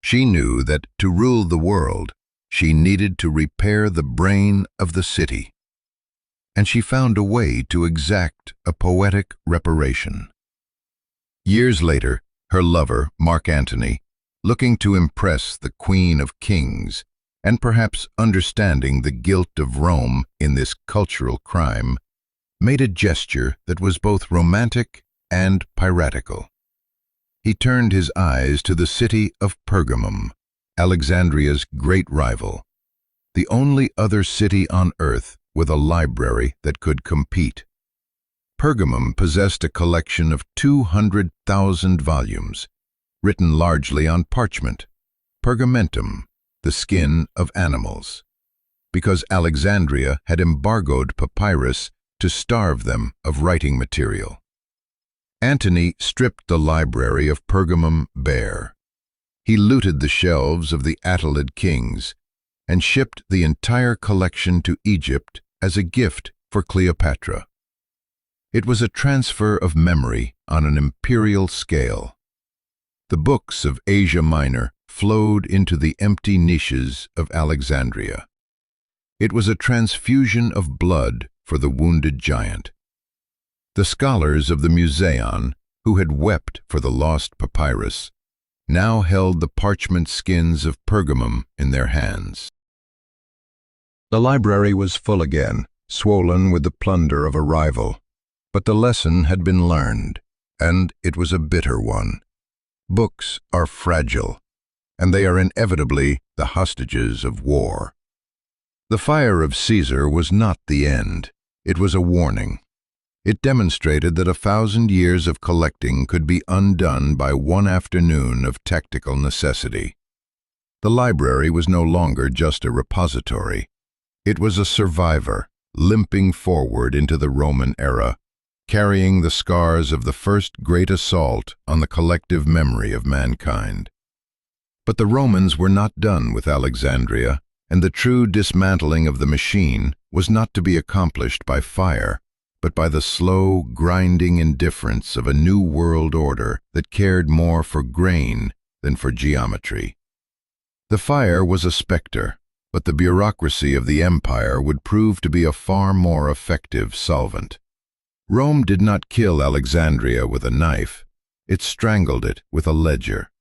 She knew that to rule the world, she needed to repair the brain of the city. And she found a way to exact a poetic reparation. Years later, her lover, Mark Antony, looking to impress the Queen of Kings, and perhaps understanding the guilt of Rome in this cultural crime, made a gesture that was both romantic and piratical. He turned his eyes to the city of Pergamum, Alexandria's great rival, the only other city on earth with a library that could compete. Pergamum possessed a collection of 200,000 volumes, written largely on parchment, pergamentum, the skin of animals, because Alexandria had embargoed papyrus to starve them of writing material. Antony stripped the library of Pergamum bare. He looted the shelves of the Attalid kings, and shipped the entire collection to Egypt as a gift for Cleopatra. It was a transfer of memory on an imperial scale. The books of Asia Minor flowed into the empty niches of Alexandria. It was a transfusion of blood for the wounded giant. The scholars of the Museion, who had wept for the lost papyrus, now held the parchment skins of Pergamum in their hands. The library was full again, swollen with the plunder of a rival. But the lesson had been learned, and it was a bitter one. Books are fragile, and they are inevitably the hostages of war. The fire of Caesar was not the end. It was a warning. It demonstrated that 1,000 years of collecting could be undone by one afternoon of tactical necessity. The library was no longer just a repository. It was a survivor, limping forward into the Roman era, carrying the scars of the first great assault on the collective memory of mankind. But the Romans were not done with Alexandria, and the true dismantling of the machine was not to be accomplished by fire, but by the slow, grinding indifference of a new world order that cared more for grain than for geometry. The fire was a specter, but the bureaucracy of the empire would prove to be a far more effective solvent. Rome did not kill Alexandria with a knife, it strangled it with a ledger.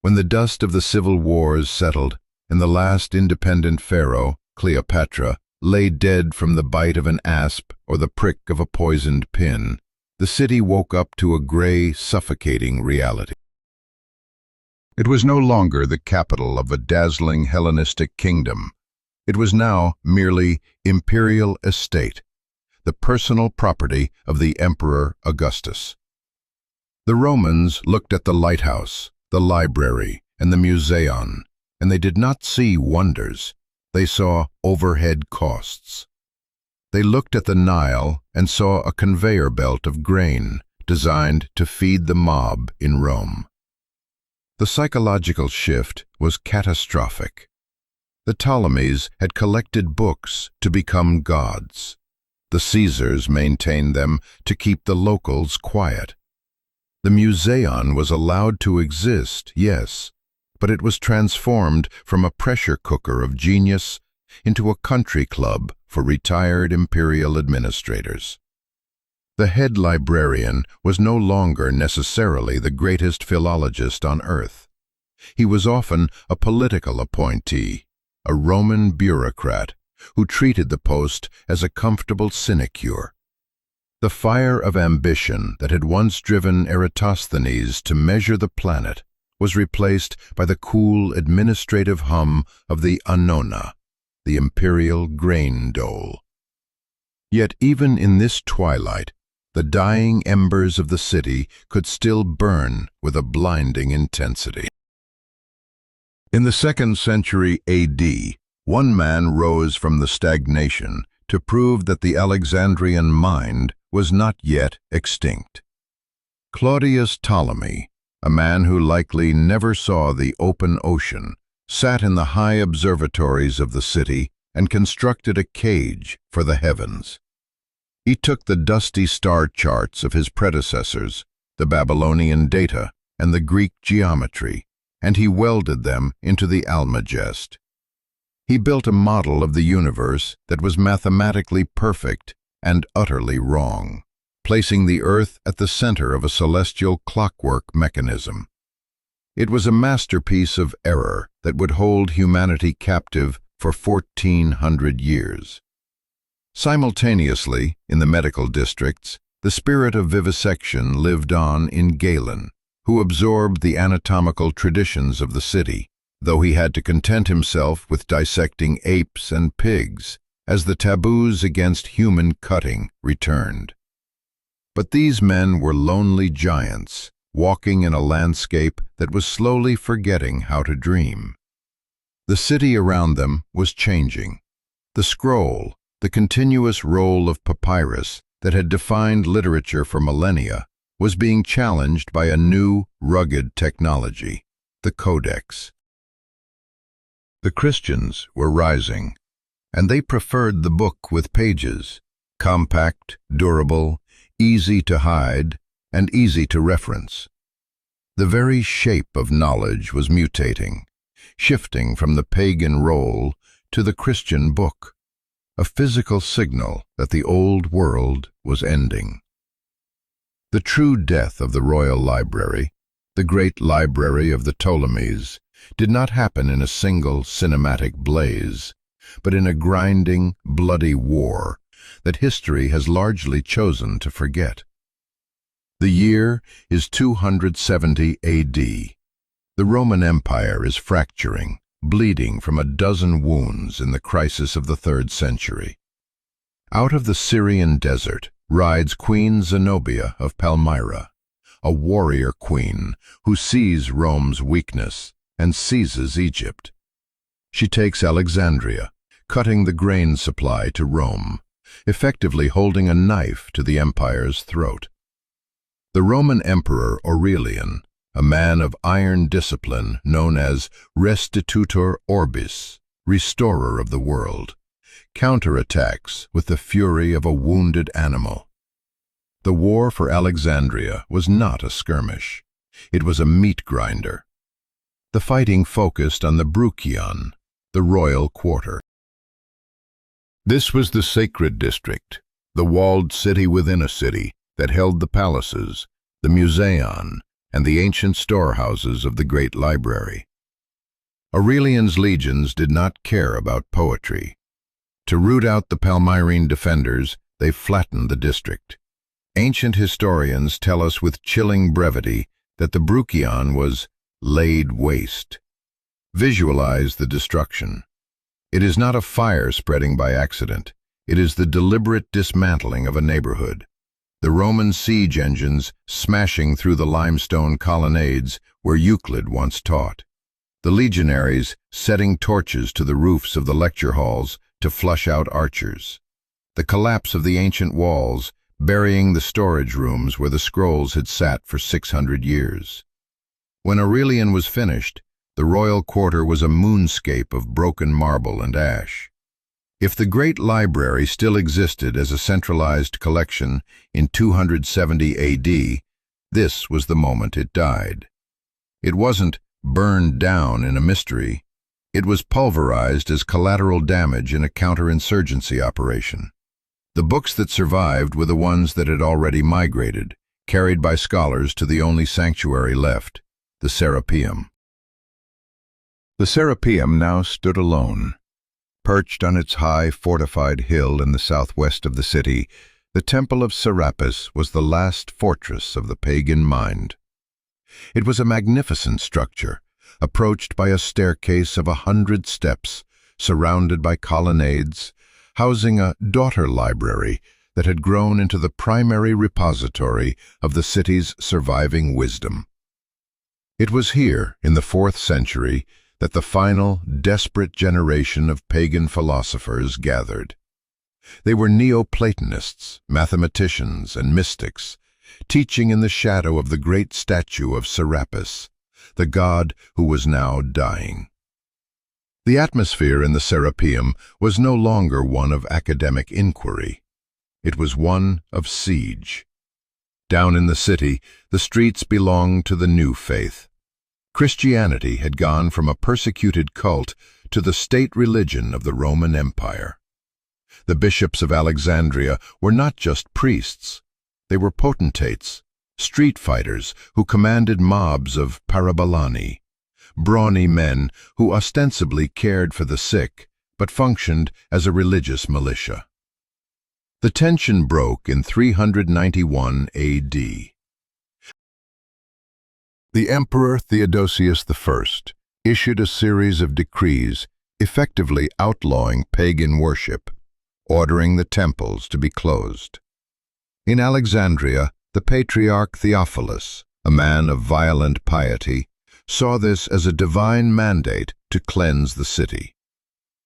When the dust of the civil wars settled, and the last independent pharaoh, Cleopatra, lay dead from the bite of an asp or the prick of a poisoned pin, the city woke up to a gray, suffocating reality. It was no longer the capital of a dazzling Hellenistic kingdom. It was now merely imperial estate, the personal property of the Emperor Augustus. The Romans looked at the Lighthouse, the library, and the Museion, and they did not see wonders. They saw overhead costs. They looked at the Nile and saw a conveyor belt of grain designed to feed the mob in Rome. The psychological shift was catastrophic. The Ptolemies had collected books to become gods. The Caesars maintained them to keep the locals quiet. The Museion was allowed to exist, yes, but it was transformed from a pressure cooker of genius into a country club for retired imperial administrators. The head librarian was no longer necessarily the greatest philologist on earth. He was often a political appointee, a Roman bureaucrat, who treated the post as a comfortable sinecure. The fire of ambition that had once driven Eratosthenes to measure the planet was replaced by the cool administrative hum of the annona, the imperial grain dole. Yet even in this twilight, the dying embers of the city could still burn with a blinding intensity. In the 2nd century AD, one man rose from the stagnation to prove that the Alexandrian mind was not yet extinct. Claudius Ptolemy, a man who likely never saw the open ocean, sat in the high observatories of the city and constructed a cage for the heavens. He took the dusty star charts of his predecessors, the Babylonian data and the Greek geometry, and he welded them into the Almagest. He built a model of the universe that was mathematically perfect and utterly wrong, placing the Earth at the center of a celestial clockwork mechanism. It was a masterpiece of error that would hold humanity captive for 1,400 years. Simultaneously, in the medical districts, the spirit of vivisection lived on in Galen, who absorbed the anatomical traditions of the city, though he had to content himself with dissecting apes and pigs as the taboos against human cutting returned. But these men were lonely giants, walking in a landscape that was slowly forgetting how to dream. The city around them was changing. The scroll, the continuous roll of papyrus that had defined literature for millennia, was being challenged by a new, rugged technology, the codex. The Christians were rising, and they preferred the book with pages, compact, durable, easy to hide, and easy to reference. The very shape of knowledge was mutating, shifting from the pagan roll to the Christian book, a physical signal that the old world was ending. The true death of the royal library, the great library of the Ptolemies, did not happen in a single cinematic blaze, but in a grinding, bloody war that history has largely chosen to forget. The year is 270 AD. The Roman Empire is fracturing, bleeding from a dozen wounds in the crisis of the 3rd century. Out of the Syrian desert rides Queen Zenobia of Palmyra, a warrior queen who sees Rome's weakness and seizes Egypt. She takes Alexandria, cutting the grain supply to Rome, effectively holding a knife to the empire's throat. The Roman Emperor Aurelian, a man of iron discipline known as restitutor orbis, restorer of the world, counterattacks with the fury of a wounded animal. The war for Alexandria was not a skirmish. It was a meat grinder. The fighting focused on the Museion, the royal quarter. This was the sacred district, the walled city within a city that held the palaces, the Museion, and the ancient storehouses of the great library. Aurelian's legions did not care about poetry. To root out the Palmyrene defenders, they flattened the district. Ancient historians tell us with chilling brevity that the Museion was laid waste. Visualize the destruction. It is not a fire spreading by accident. It is the deliberate dismantling of a neighborhood. The Roman siege engines smashing through the limestone colonnades where Euclid once taught. The legionaries setting torches to the roofs of the lecture halls to flush out archers. The collapse of the ancient walls, burying the storage rooms where the scrolls had sat for 600 years. When Aurelian was finished, the royal quarter was a moonscape of broken marble and ash. If the great library still existed as a centralized collection in 270 AD, this was the moment it died. It wasn't burned down in a mystery. It was pulverized as collateral damage in a counterinsurgency operation. The books that survived were the ones that had already migrated, carried by scholars to the only sanctuary left, the Serapeum. The Serapeum now stood alone. Perched on its high, fortified hill in the southwest of the city, the Temple of Serapis was the last fortress of the pagan mind. It was a magnificent structure, approached by a staircase of 100 steps, surrounded by colonnades, housing a daughter library that had grown into the primary repository of the city's surviving wisdom. It was here, in the 4th century, that the final, desperate generation of pagan philosophers gathered. They were Neoplatonists, mathematicians, and mystics, teaching in the shadow of the great statue of Serapis, the god who was now dying. The atmosphere in the Serapeum was no longer one of academic inquiry. It was one of siege. Down in the city, the streets belonged to the new faith. Christianity had gone from a persecuted cult to the state religion of the Roman Empire. The bishops of Alexandria were not just priests. They were potentates, street fighters who commanded mobs of parabolani, brawny men who ostensibly cared for the sick but functioned as a religious militia. The tension broke in 391 AD. The Emperor Theodosius I issued a series of decrees effectively outlawing pagan worship, ordering the temples to be closed. In Alexandria, the Patriarch Theophilus, a man of violent piety, saw this as a divine mandate to cleanse the city.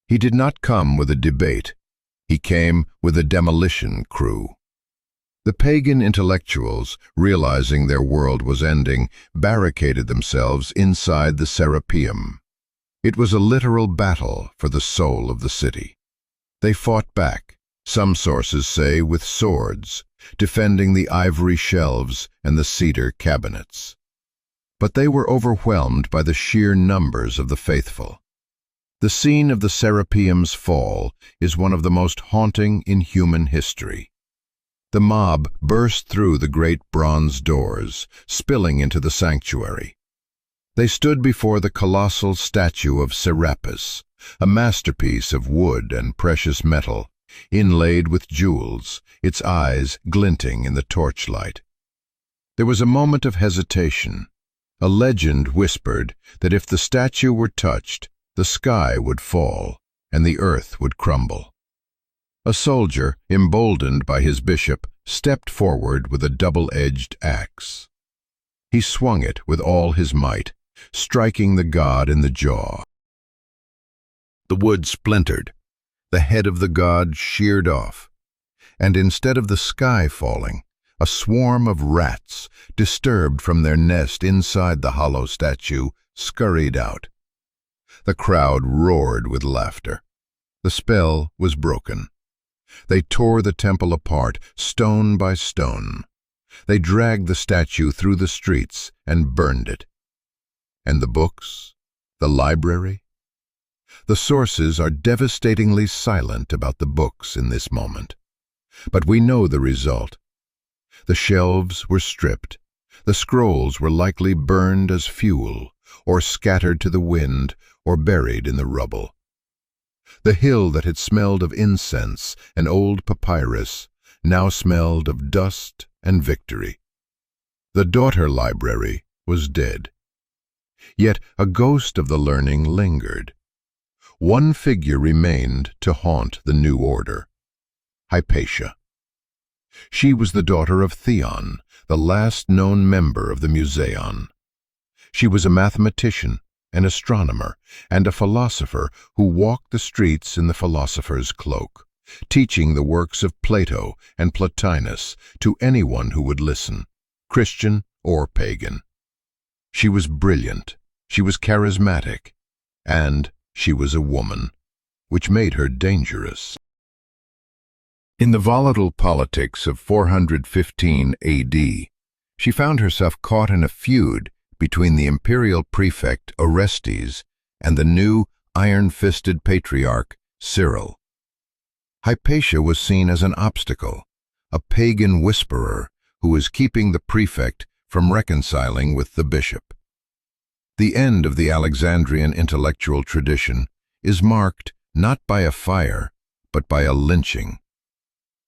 He did not come with a debate. He came with a demolition crew. The pagan intellectuals, realizing their world was ending, barricaded themselves inside the Serapeum. It was a literal battle for the soul of the city. They fought back, some sources say with swords, defending the ivory shelves and the cedar cabinets. But they were overwhelmed by the sheer numbers of the faithful. The scene of the Serapeum's fall is one of the most haunting in human history. The mob burst through the great bronze doors, spilling into the sanctuary. They stood before the colossal statue of Serapis, a masterpiece of wood and precious metal, inlaid with jewels, its eyes glinting in the torchlight. There was a moment of hesitation. A legend whispered that if the statue were touched, the sky would fall and the earth would crumble. A soldier, emboldened by his bishop, stepped forward with a double-edged axe. He swung it with all his might, striking the god in the jaw. The wood splintered, the head of the god sheared off, and instead of the sky falling, a swarm of rats, disturbed from their nest inside the hollow statue, scurried out. The crowd roared with laughter. The spell was broken. They tore the temple apart, stone by stone. They dragged the statue through the streets and burned it. And the books? The library? The sources are devastatingly silent about the books in this moment. But we know the result. The shelves were stripped. The scrolls were likely burned as fuel, or scattered to the wind, or buried in the rubble. The hill that had smelled of incense and old papyrus now smelled of dust and victory. The daughter library was dead. Yet a ghost of the learning lingered. One figure remained to haunt the new order: Hypatia. She was the daughter of Theon, the last known member of the Museion. She was a mathematician, an astronomer, and a philosopher who walked the streets in the philosopher's cloak, teaching the works of Plato and Plotinus to anyone who would listen, Christian or pagan. She was brilliant, she was charismatic, and she was a woman, which made her dangerous. In the volatile politics of 415 AD, she found herself caught in a feud between the imperial prefect Orestes and the new iron-fisted patriarch Cyril. Hypatia was seen as an obstacle, a pagan whisperer who was keeping the prefect from reconciling with the bishop. The end of the Alexandrian intellectual tradition is marked not by a fire, but by a lynching.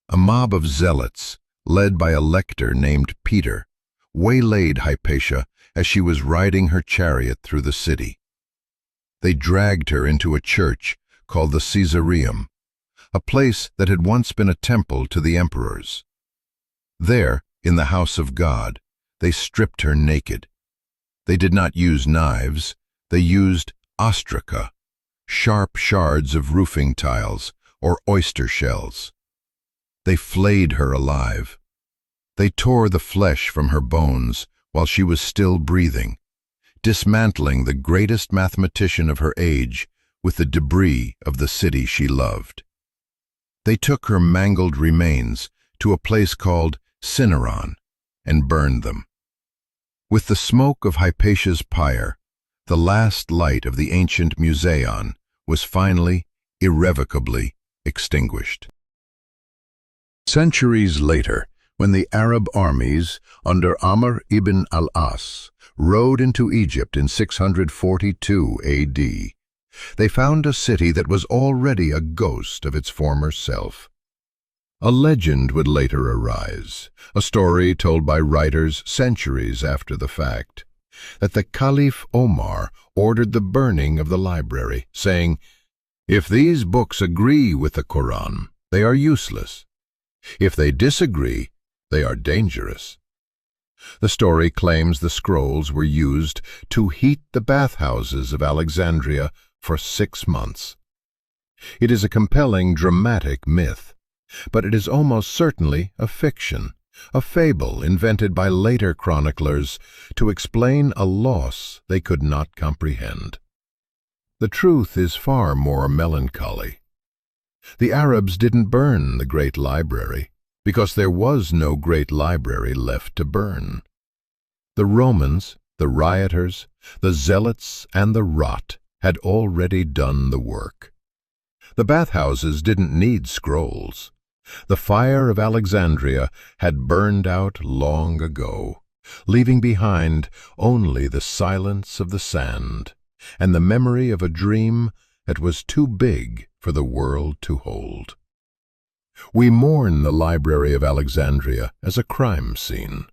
A mob of zealots, led by a lector named Peter, waylaid Hypatia as she was riding her chariot through the city. They dragged her into a church called the Serapeum, a place that had once been a temple to the emperors. There, in the house of God, they stripped her naked. They did not use knives, they used ostraca, sharp shards of roofing tiles or oyster shells. They flayed her alive. They tore the flesh from her bones while she was still breathing, dismantling the greatest mathematician of her age with the debris of the city she loved. They took her mangled remains to a place called Cinaron and burned them. With the smoke of Hypatia's pyre, the last light of the ancient Museion was finally, irrevocably extinguished. Centuries later, when the Arab armies under Amr ibn al-As rode into Egypt in 642 AD, they found a city that was already a ghost of its former self. A legend would later arise, a story told by writers centuries after the fact, that the Caliph Omar ordered the burning of the library, saying, "If these books agree with the Quran, they are useless. If they disagree, they are dangerous." The story claims the scrolls were used to heat the bathhouses of Alexandria for 6 months. It is a compelling, dramatic myth, but it is almost certainly a fiction, a fable invented by later chroniclers to explain a loss they could not comprehend. The truth is far more melancholy. The Arabs didn't burn the great library because there was no great library left to burn. The Romans, the rioters, the zealots, and the rot had already done the work. The bathhouses didn't need scrolls. The fire of Alexandria had burned out long ago, leaving behind only the silence of the sand and the memory of a dream that was too big for the world to hold. We mourn the Library of Alexandria as a crime scene.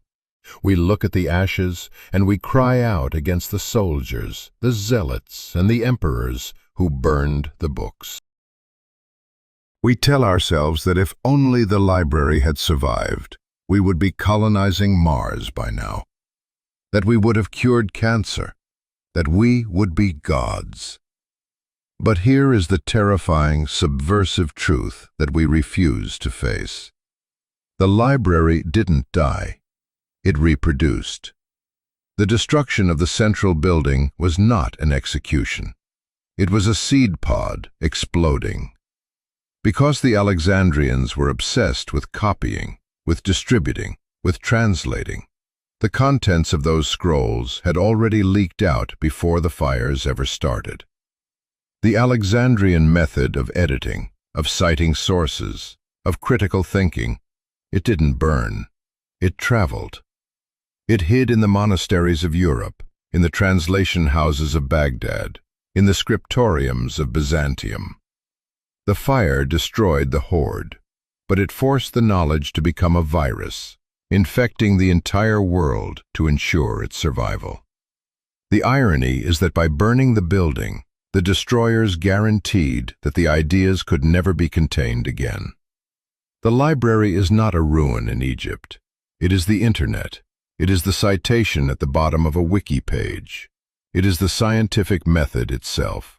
We look at the ashes and we cry out against the soldiers, the zealots, and the emperors who burned the books. We tell ourselves that if only the library had survived, we would be colonizing Mars by now, that we would have cured cancer, that we would be gods. But here is the terrifying, subversive truth that we refuse to face. The library didn't die. It reproduced. The destruction of the central building was not an execution. It was a seed pod exploding. Because the Alexandrians were obsessed with copying, with distributing, with translating, the contents of those scrolls had already leaked out before the fires ever started. The Alexandrian method of editing, of citing sources, of critical thinking, it didn't burn. It traveled. It hid in the monasteries of Europe, in the translation houses of Baghdad, in the scriptoriums of Byzantium. The fire destroyed the hoard, but it forced the knowledge to become a virus, infecting the entire world to ensure its survival. The irony is that by burning the building, the destroyers guaranteed that the ideas could never be contained again. The library is not a ruin in Egypt. It is the internet. It is the citation at the bottom of a wiki page. It is the scientific method itself.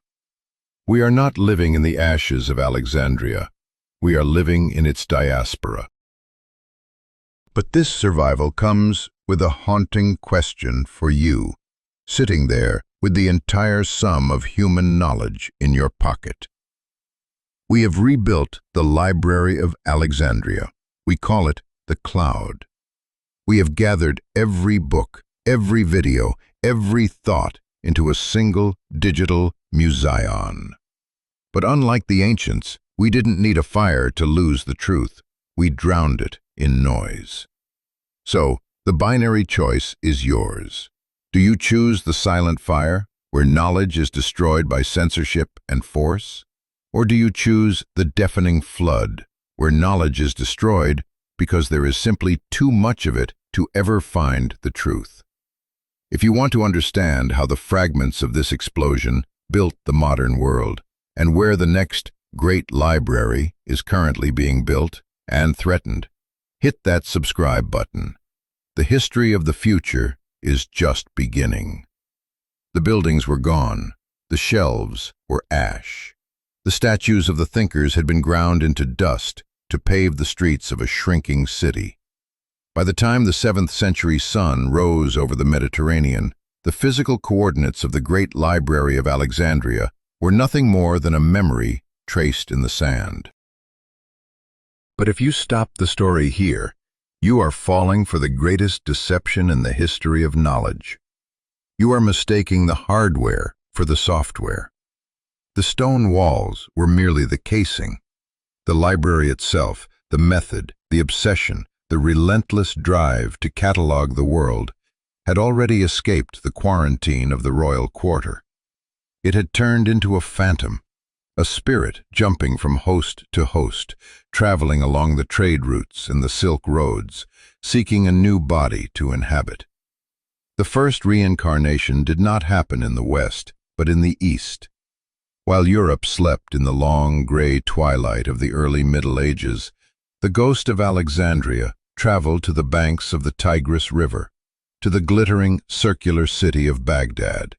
We are not living in the ashes of Alexandria. We are living in its diaspora. But this survival comes with a haunting question for you, sitting there with the entire sum of human knowledge in your pocket. We have rebuilt the Library of Alexandria. We call it the Cloud. We have gathered every book, every video, every thought into a single digital Museion. But unlike the ancients, we didn't need a fire to lose the truth. We drowned it in noise. So, the binary choice is yours. Do you choose the silent fire, where knowledge is destroyed by censorship and force? Or do you choose the deafening flood, where knowledge is destroyed because there is simply too much of it to ever find the truth? If you want to understand how the fragments of this explosion built the modern world, and where the next great library is currently being built and threatened, hit that subscribe button. The history of the future is just beginning. The buildings were gone. The shelves were ash. The statues of the thinkers had been ground into dust to pave the streets of a shrinking city. By the time the 7th century sun rose over the Mediterranean, the physical coordinates of the great Library of Alexandria were nothing more than a memory traced in the sand. But if you stop the story here, you are falling for the greatest deception in the history of knowledge. You are mistaking the hardware for the software. The stone walls were merely the casing. The library itself, the method, the obsession, the relentless drive to catalog the world, had already escaped the quarantine of the royal quarter. It had turned into a phantom, a spirit jumping from host to host, traveling along the trade routes and the silk roads, seeking a new body to inhabit. The first reincarnation did not happen in the West, but in the East. While Europe slept in the long, gray twilight of the early Middle Ages, the ghost of Alexandria traveled to the banks of the Tigris River, to the glittering, circular city of Baghdad.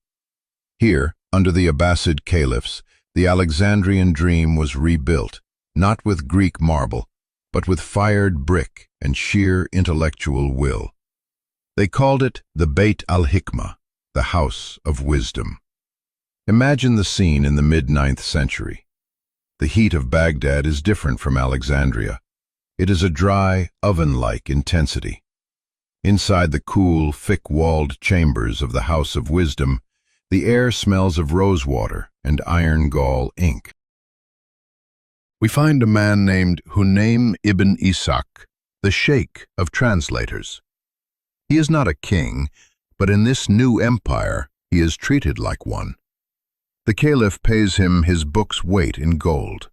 Here, under the Abbasid caliphs, the Alexandrian dream was rebuilt, not with Greek marble, but with fired brick and sheer intellectual will. They called it the Beit al-Hikmah, the House of Wisdom. Imagine the scene in the mid-9th century. The heat of Baghdad is different from Alexandria. It is a dry, oven-like intensity. Inside the cool, thick-walled chambers of the House of Wisdom, the air smells of rosewater and iron gall ink. We find a man named Hunaym ibn Ishaq, the sheikh of translators. He is not a king, but in this new empire he is treated like one. The caliph pays him his book's weight in gold.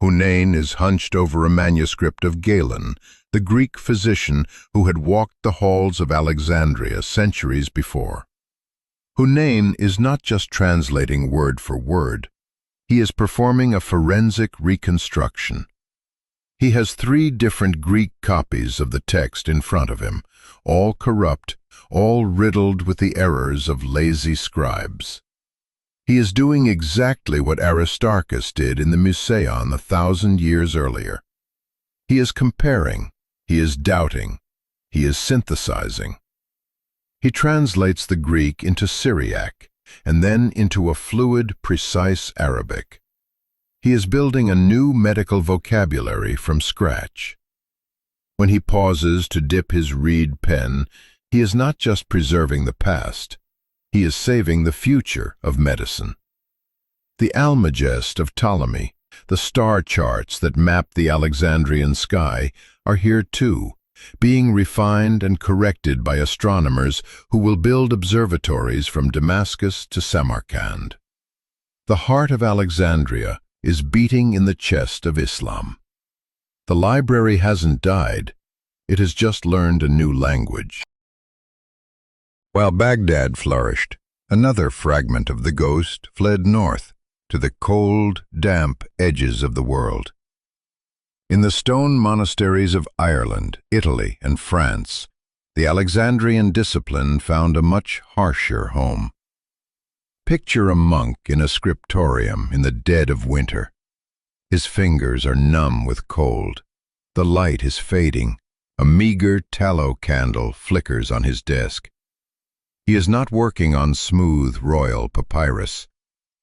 Hunayn is hunched over a manuscript of Galen, the Greek physician who had walked the halls of Alexandria centuries before. Hunayn is not just translating word for word. He is performing a forensic reconstruction. He has 3 different Greek copies of the text in front of him, all corrupt, all riddled with the errors of lazy scribes. He is doing exactly what Aristarchus did in the Museion 1,000 years earlier. He is comparing, he is doubting, he is synthesizing. He translates the Greek into Syriac, and then into a fluid, precise Arabic. He is building a new medical vocabulary from scratch. When he pauses to dip his reed pen, he is not just preserving the past, he is saving the future of medicine. The Almagest of Ptolemy, the star charts that map the Alexandrian sky, are here too, being refined and corrected by astronomers who will build observatories from Damascus to Samarkand. The heart of Alexandria is beating in the chest of Islam. The library hasn't died, it has just learned a new language. While Baghdad flourished, another fragment of the ghost fled north to the cold, damp edges of the world. In the stone monasteries of Ireland, Italy, and France, the Alexandrian discipline found a much harsher home. Picture a monk in a scriptorium in the dead of winter. His fingers are numb with cold. The light is fading. A meager tallow candle flickers on his desk. He is not working on smooth royal papyrus.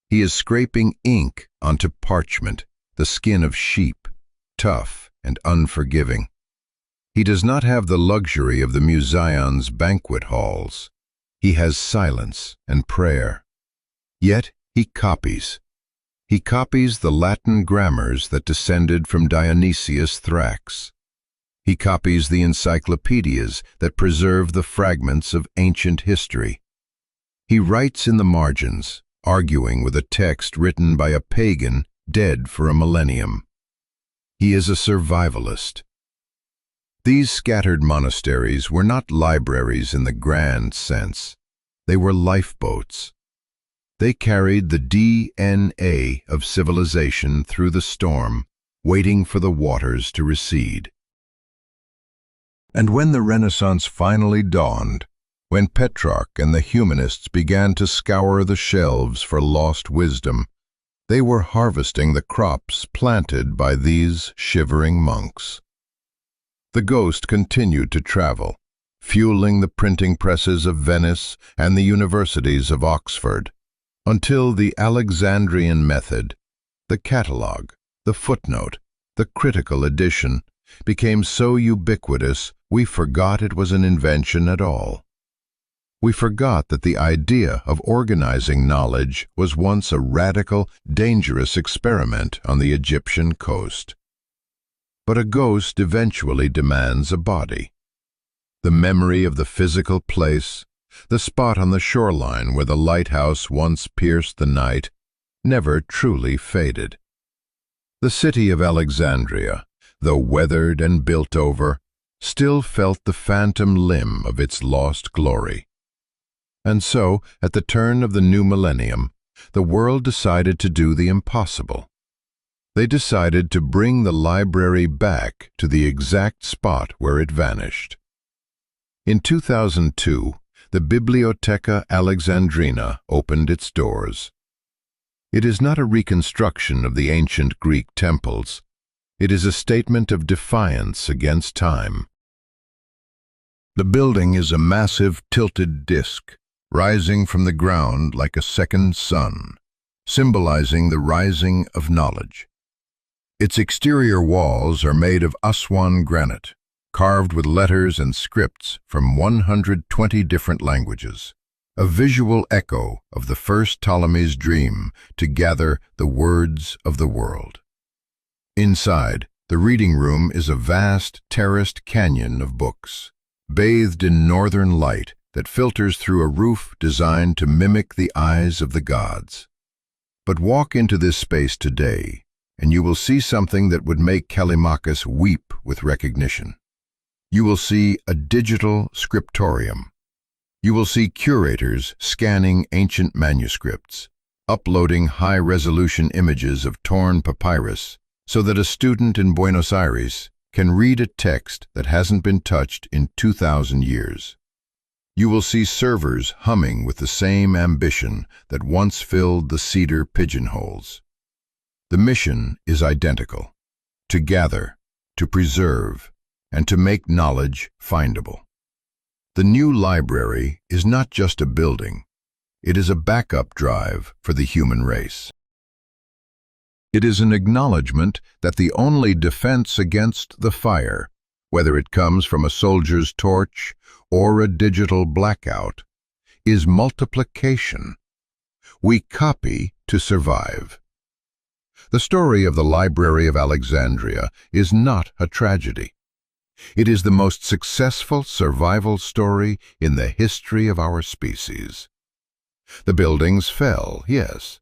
He is scraping ink onto parchment, the skin of sheep, tough and unforgiving. He does not have the luxury of the Museion's banquet halls. He has silence and prayer. Yet he copies. He copies the Latin grammars that descended from Dionysius Thrax. He copies the encyclopedias that preserve the fragments of ancient history. He writes in the margins, arguing with a text written by a pagan dead for a millennium. He is a survivalist. These scattered monasteries were not libraries in the grand sense. They were lifeboats. They carried the DNA of civilization through the storm, waiting for the waters to recede. And when the Renaissance finally dawned, when Petrarch and the humanists began to scour the shelves for lost wisdom, they were harvesting the crops planted by these shivering monks. The ghost continued to travel, fueling the printing presses of Venice and the universities of Oxford, until the Alexandrian method, the catalogue, the footnote, the critical edition, became so ubiquitous we forgot it was an invention at all. We forgot that the idea of organizing knowledge was once a radical, dangerous experiment on the Egyptian coast. But a ghost eventually demands a body. The memory of the physical place, the spot on the shoreline where the lighthouse once pierced the night, never truly faded. The city of Alexandria, though weathered and built over, still felt the phantom limb of its lost glory. And so, at the turn of the new millennium, the world decided to do the impossible. They decided to bring the library back to the exact spot where it vanished. In 2002, the Bibliotheca Alexandrina opened its doors. It is not a reconstruction of the ancient Greek temples. It is a statement of defiance against time. The building is a massive tilted disc, rising from the ground like a second sun, symbolizing the rising of knowledge. Its exterior walls are made of Aswan granite, carved with letters and scripts from 120 different languages, a visual echo of the first Ptolemy's dream to gather the words of the world. Inside, the reading room is a vast, terraced canyon of books, bathed in northern light that filters through a roof designed to mimic the eyes of the gods. But walk into this space today, and you will see something that would make Callimachus weep with recognition. You will see a digital scriptorium. You will see curators scanning ancient manuscripts, uploading high-resolution images of torn papyrus so that a student in Buenos Aires can read a text that hasn't been touched in 2,000 years. You will see servers humming with the same ambition that once filled the cedar pigeonholes. The mission is identical: to gather, to preserve, and to make knowledge findable. The new library is not just a building, it is a backup drive for the human race. It is an acknowledgement that the only defense against the fire, whether it comes from a soldier's torch or a digital blackout, is multiplication. We copy to survive. The story of the Library of Alexandria is not a tragedy. It is the most successful survival story in the history of our species. The buildings fell, yes.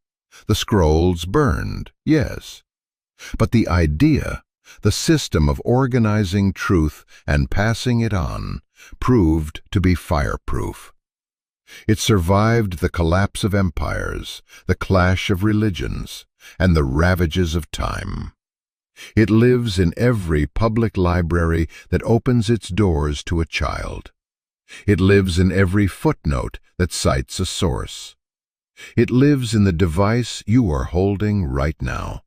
The scrolls burned, yes. But the idea, the system of organizing truth and passing it on, proved to be fireproof. It survived the collapse of empires, the clash of religions, and the ravages of time. It lives in every public library that opens its doors to a child. It lives in every footnote that cites a source. It lives in the device you are holding right now.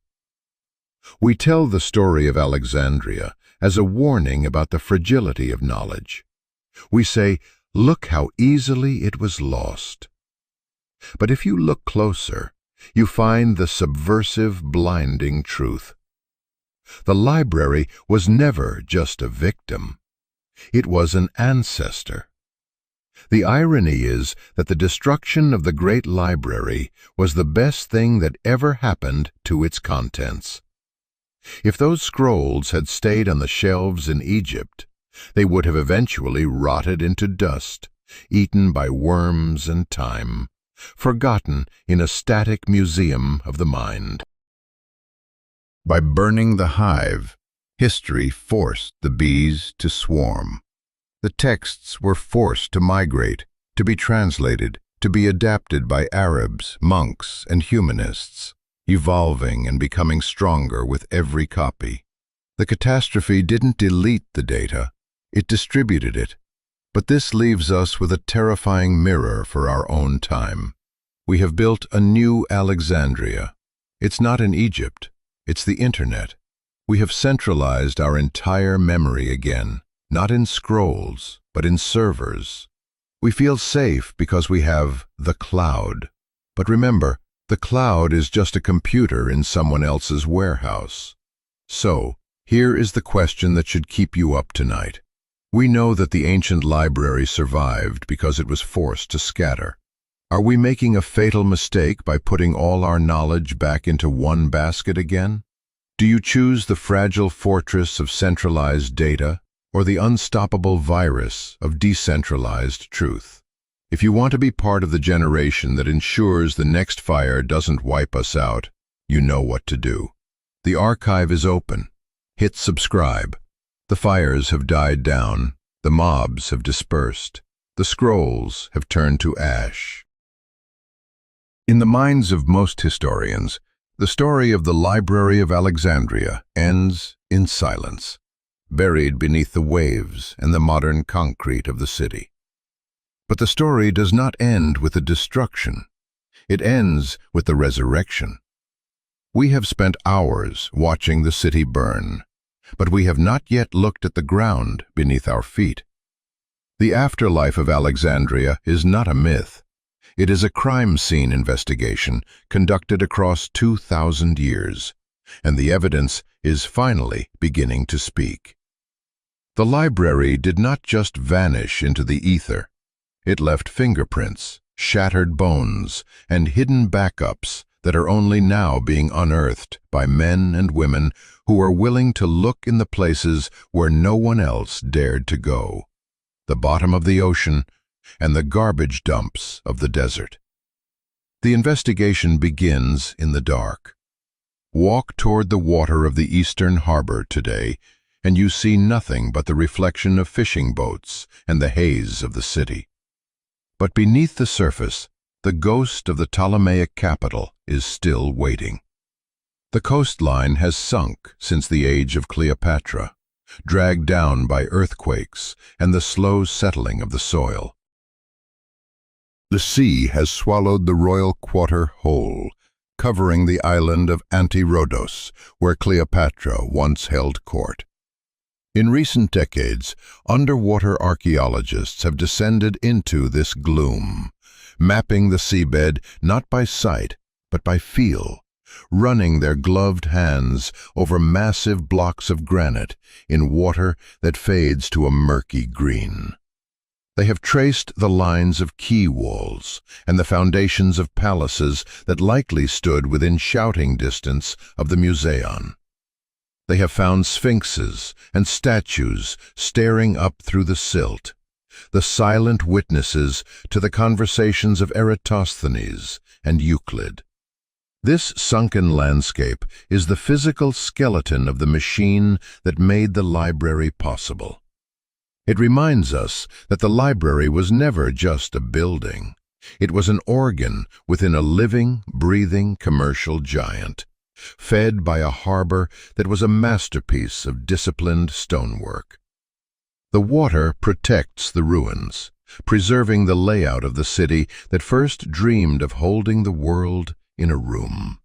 We tell the story of Alexandria as a warning about the fragility of knowledge. We say, look how easily it was lost. But if you look closer, you find the subversive, blinding truth. The library was never just a victim. It was an ancestor. The irony is that the destruction of the great library was the best thing that ever happened to its contents. If those scrolls had stayed on the shelves in Egypt, they would have eventually rotted into dust, eaten by worms and time, forgotten in a static museum of the mind. By burning the hive, history forced the bees to swarm. The texts were forced to migrate, to be translated, to be adapted by Arabs, monks, and humanists, evolving and becoming stronger with every copy. The catastrophe didn't delete the data, it distributed it. But this leaves us with a terrifying mirror for our own time. We have built a new Alexandria. It's not in Egypt, it's the internet. We have centralized our entire memory again, not in scrolls, but in servers. We feel safe because we have the cloud. But remember, the cloud is just a computer in someone else's warehouse. So, here is the question that should keep you up tonight. We know that the ancient library survived because it was forced to scatter. Are we making a fatal mistake by putting all our knowledge back into one basket again? Do you choose the fragile fortress of centralized data or the unstoppable virus of decentralized truth? If you want to be part of the generation that ensures the next fire doesn't wipe us out, you know what to do. The archive is open. Hit subscribe. The fires have died down, the mobs have dispersed, the scrolls have turned to ash. In the minds of most historians, the story of the Library of Alexandria ends in silence, buried beneath the waves and the modern concrete of the city. But the story does not end with the destruction. It ends with the resurrection. We have spent hours watching the city burn, but we have not yet looked at the ground beneath our feet. The afterlife of Alexandria is not a myth, It is a crime scene investigation conducted across 2,000 years, and the evidence is finally beginning to speak. The library did not just vanish into the ether. It left fingerprints, shattered bones, and hidden backups that are only now being unearthed by men and women who are willing to look in the places where no one else dared to go: the bottom of the ocean and the garbage dumps of the desert. The investigation begins in the dark. Walk toward the water of the eastern harbor today, and you see nothing but the reflection of fishing boats and the haze of the city. But beneath the surface, the ghost of the Ptolemaic capital is still waiting. The coastline has sunk since the age of Cleopatra, dragged down by earthquakes and the slow settling of the soil. The sea has swallowed the royal quarter whole, covering the island of Anti-Rhodos, where Cleopatra once held court. In recent decades, underwater archaeologists have descended into this gloom, mapping the seabed not by sight, but by feel, running their gloved hands over massive blocks of granite in water that fades to a murky green. They have traced the lines of quay walls and the foundations of palaces that likely stood within shouting distance of the Museion. They have found sphinxes and statues staring up through the silt, the silent witnesses to the conversations of Eratosthenes and Euclid. This sunken landscape is the physical skeleton of the machine that made the library possible. It reminds us that the library was never just a building. It was an organ within a living, breathing commercial giant, fed by a harbor that was a masterpiece of disciplined stonework. The water protects the ruins, preserving the layout of the city that first dreamed of holding the world in a room.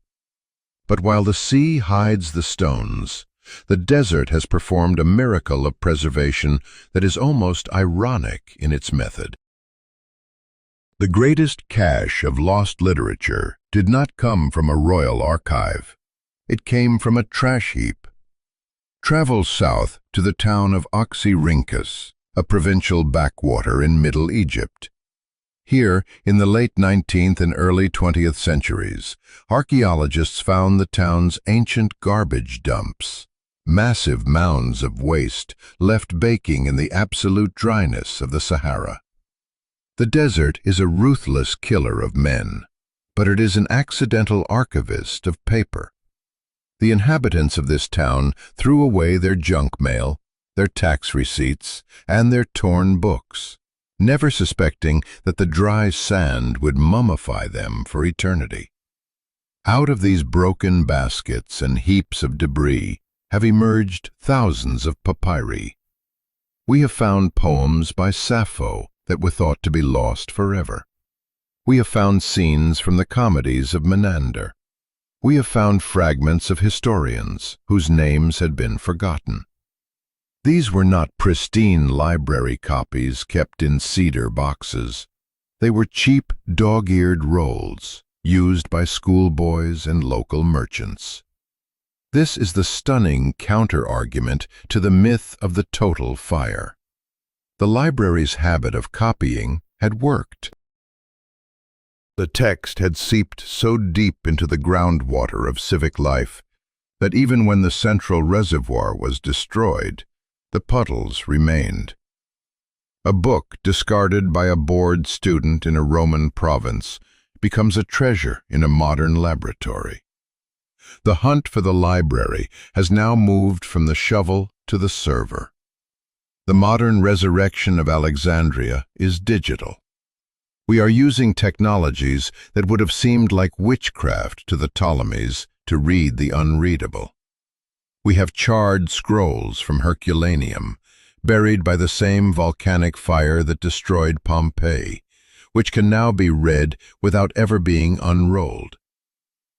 But while the sea hides the stones, the desert has performed a miracle of preservation that is almost ironic in its method. The greatest cache of lost literature did not come from a royal archive. It came from a trash heap. Travel south to the town of Oxyrhynchus, a provincial backwater in Middle Egypt. Here, in the late 19th and early 20th centuries, archaeologists found the town's ancient garbage dumps, massive mounds of waste left baking in the absolute dryness of the Sahara. The desert is a ruthless killer of men, but it is an accidental archivist of paper. The inhabitants of this town threw away their junk mail, their tax receipts, and their torn books, never suspecting that the dry sand would mummify them for eternity. Out of these broken baskets and heaps of debris have emerged thousands of papyri. We have found poems by Sappho that were thought to be lost forever. We have found scenes from the comedies of Menander. We have found fragments of historians whose names had been forgotten. These were not pristine library copies kept in cedar boxes. They were cheap, dog-eared rolls used by schoolboys and local merchants. This is the stunning counter-argument to the myth of the total fire. The library's habit of copying had worked. The text had seeped so deep into the groundwater of civic life that even when the central reservoir was destroyed, the puddles remained. A book discarded by a bored student in a Roman province becomes a treasure in a modern laboratory. The hunt for the library has now moved from the shovel to the server. The modern resurrection of Alexandria is digital. We are using technologies that would have seemed like witchcraft to the Ptolemies to read the unreadable. We have charred scrolls from Herculaneum, buried by the same volcanic fire that destroyed Pompeii, which can now be read without ever being unrolled.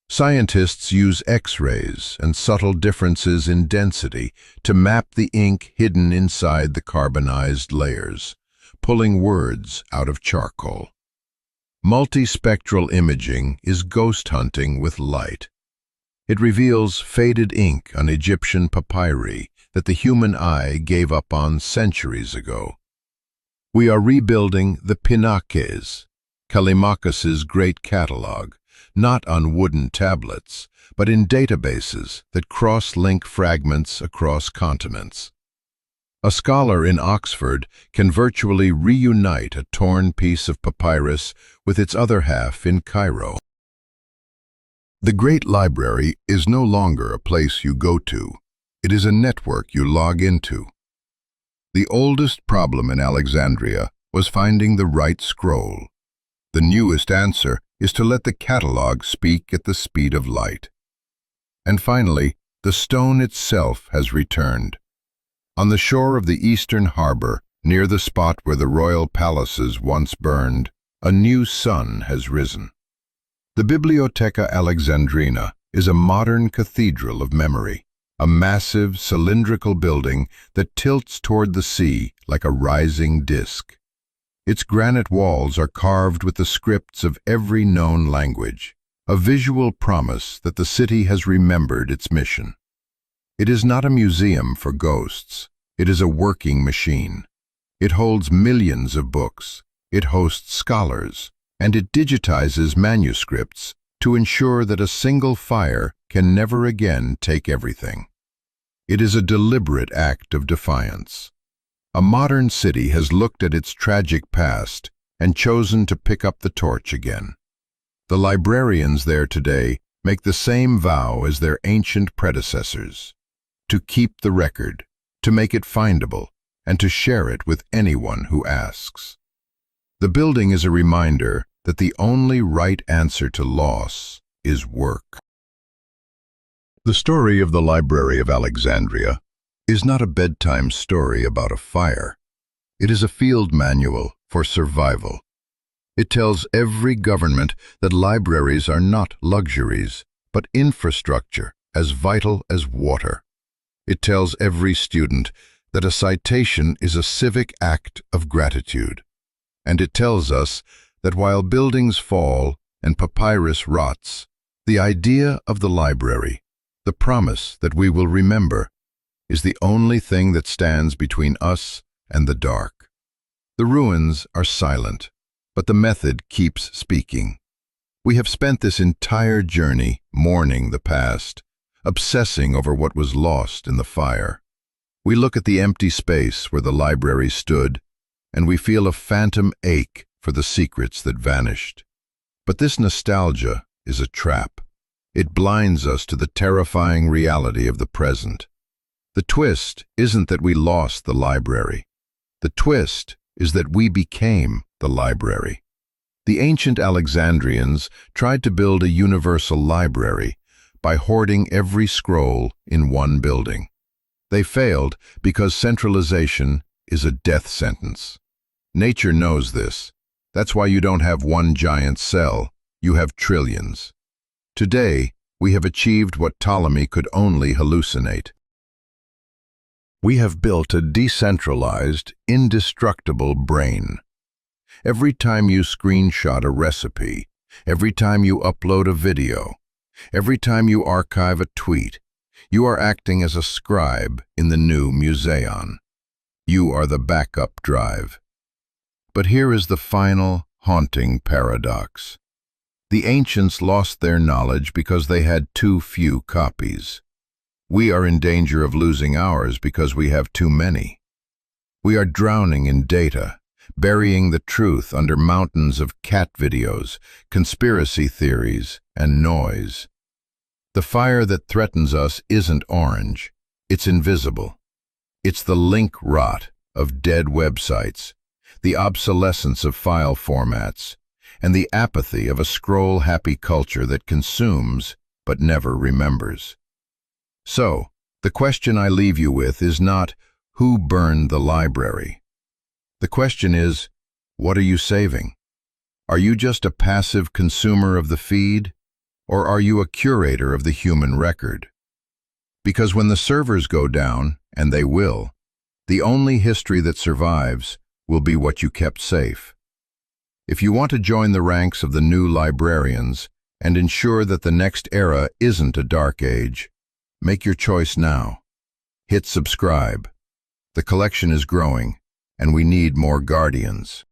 Scientists use X-rays and subtle differences in density to map the ink hidden inside the carbonized layers, pulling words out of charcoal. Multispectral imaging is ghost hunting with light. It reveals faded ink on Egyptian papyri that the human eye gave up on centuries ago. We are rebuilding the Pinakes, Callimachus's great catalog, not on wooden tablets, but in databases that cross-link fragments across continents. A scholar in Oxford can virtually reunite a torn piece of papyrus with its other half in Cairo. The Great Library is no longer a place you go to. It is a network you log into. The oldest problem in Alexandria was finding the right scroll. The newest answer is to let the catalog speak at the speed of light. And finally, the stone itself has returned. On the shore of the eastern harbor, near the spot where the royal palaces once burned, a new sun has risen. The Bibliotheca Alexandrina is a modern cathedral of memory, a massive cylindrical building that tilts toward the sea like a rising disk. Its granite walls are carved with the scripts of every known language, a visual promise that the city has remembered its mission. It is not a museum for ghosts. It is a working machine. It holds millions of books. It hosts scholars, and it digitizes manuscripts to ensure that a single fire can never again take everything. It is a deliberate act of defiance. A modern city has looked at its tragic past and chosen to pick up the torch again. The librarians there today make the same vow as their ancient predecessors: to keep the record, to make it findable, and to share it with anyone who asks. The building is a reminder that the only right answer to loss is work. The story of the Library of Alexandria is not a bedtime story about a fire. It is a field manual for survival. It tells every government that libraries are not luxuries, but infrastructure as vital as water. It tells every student that a citation is a civic act of gratitude. And it tells us that while buildings fall and papyrus rots, the idea of the library, the promise that we will remember, is the only thing that stands between us and the dark. The ruins are silent, but the method keeps speaking. We have spent this entire journey mourning the past, obsessing over what was lost in the fire. We look at the empty space where the library stood, and we feel a phantom ache for the secrets that vanished. But this nostalgia is a trap. It blinds us to the terrifying reality of the present. The twist isn't that we lost the library. The twist is that we became the library. The ancient Alexandrians tried to build a universal library by hoarding every scroll in one building. They failed because centralization is a death sentence. Nature knows this. That's why you don't have one giant cell, you have trillions. Today, we have achieved what Ptolemy could only hallucinate. We have built a decentralized, indestructible brain. Every time you screenshot a recipe, every time you upload a video, every time you archive a tweet, you are acting as a scribe in the new Museion. You are the backup drive. But here is the final, haunting paradox. The ancients lost their knowledge because they had too few copies. We are in danger of losing ours because we have too many. We are drowning in data, burying the truth under mountains of cat videos, conspiracy theories, and noise. The fire that threatens us isn't orange, it's invisible. It's the link rot of dead websites, the obsolescence of file formats, and the apathy of a scroll-happy culture that consumes but never remembers. So, the question I leave you with is not, who burned the library? The question is, what are you saving? Are you just a passive consumer of the feed, or are you a curator of the human record? Because when the servers go down, and they will, the only history that survives will be what you kept safe. If you want to join the ranks of the new librarians and ensure that the next era isn't a dark age, make your choice now. Hit subscribe. The collection is growing, and we need more guardians.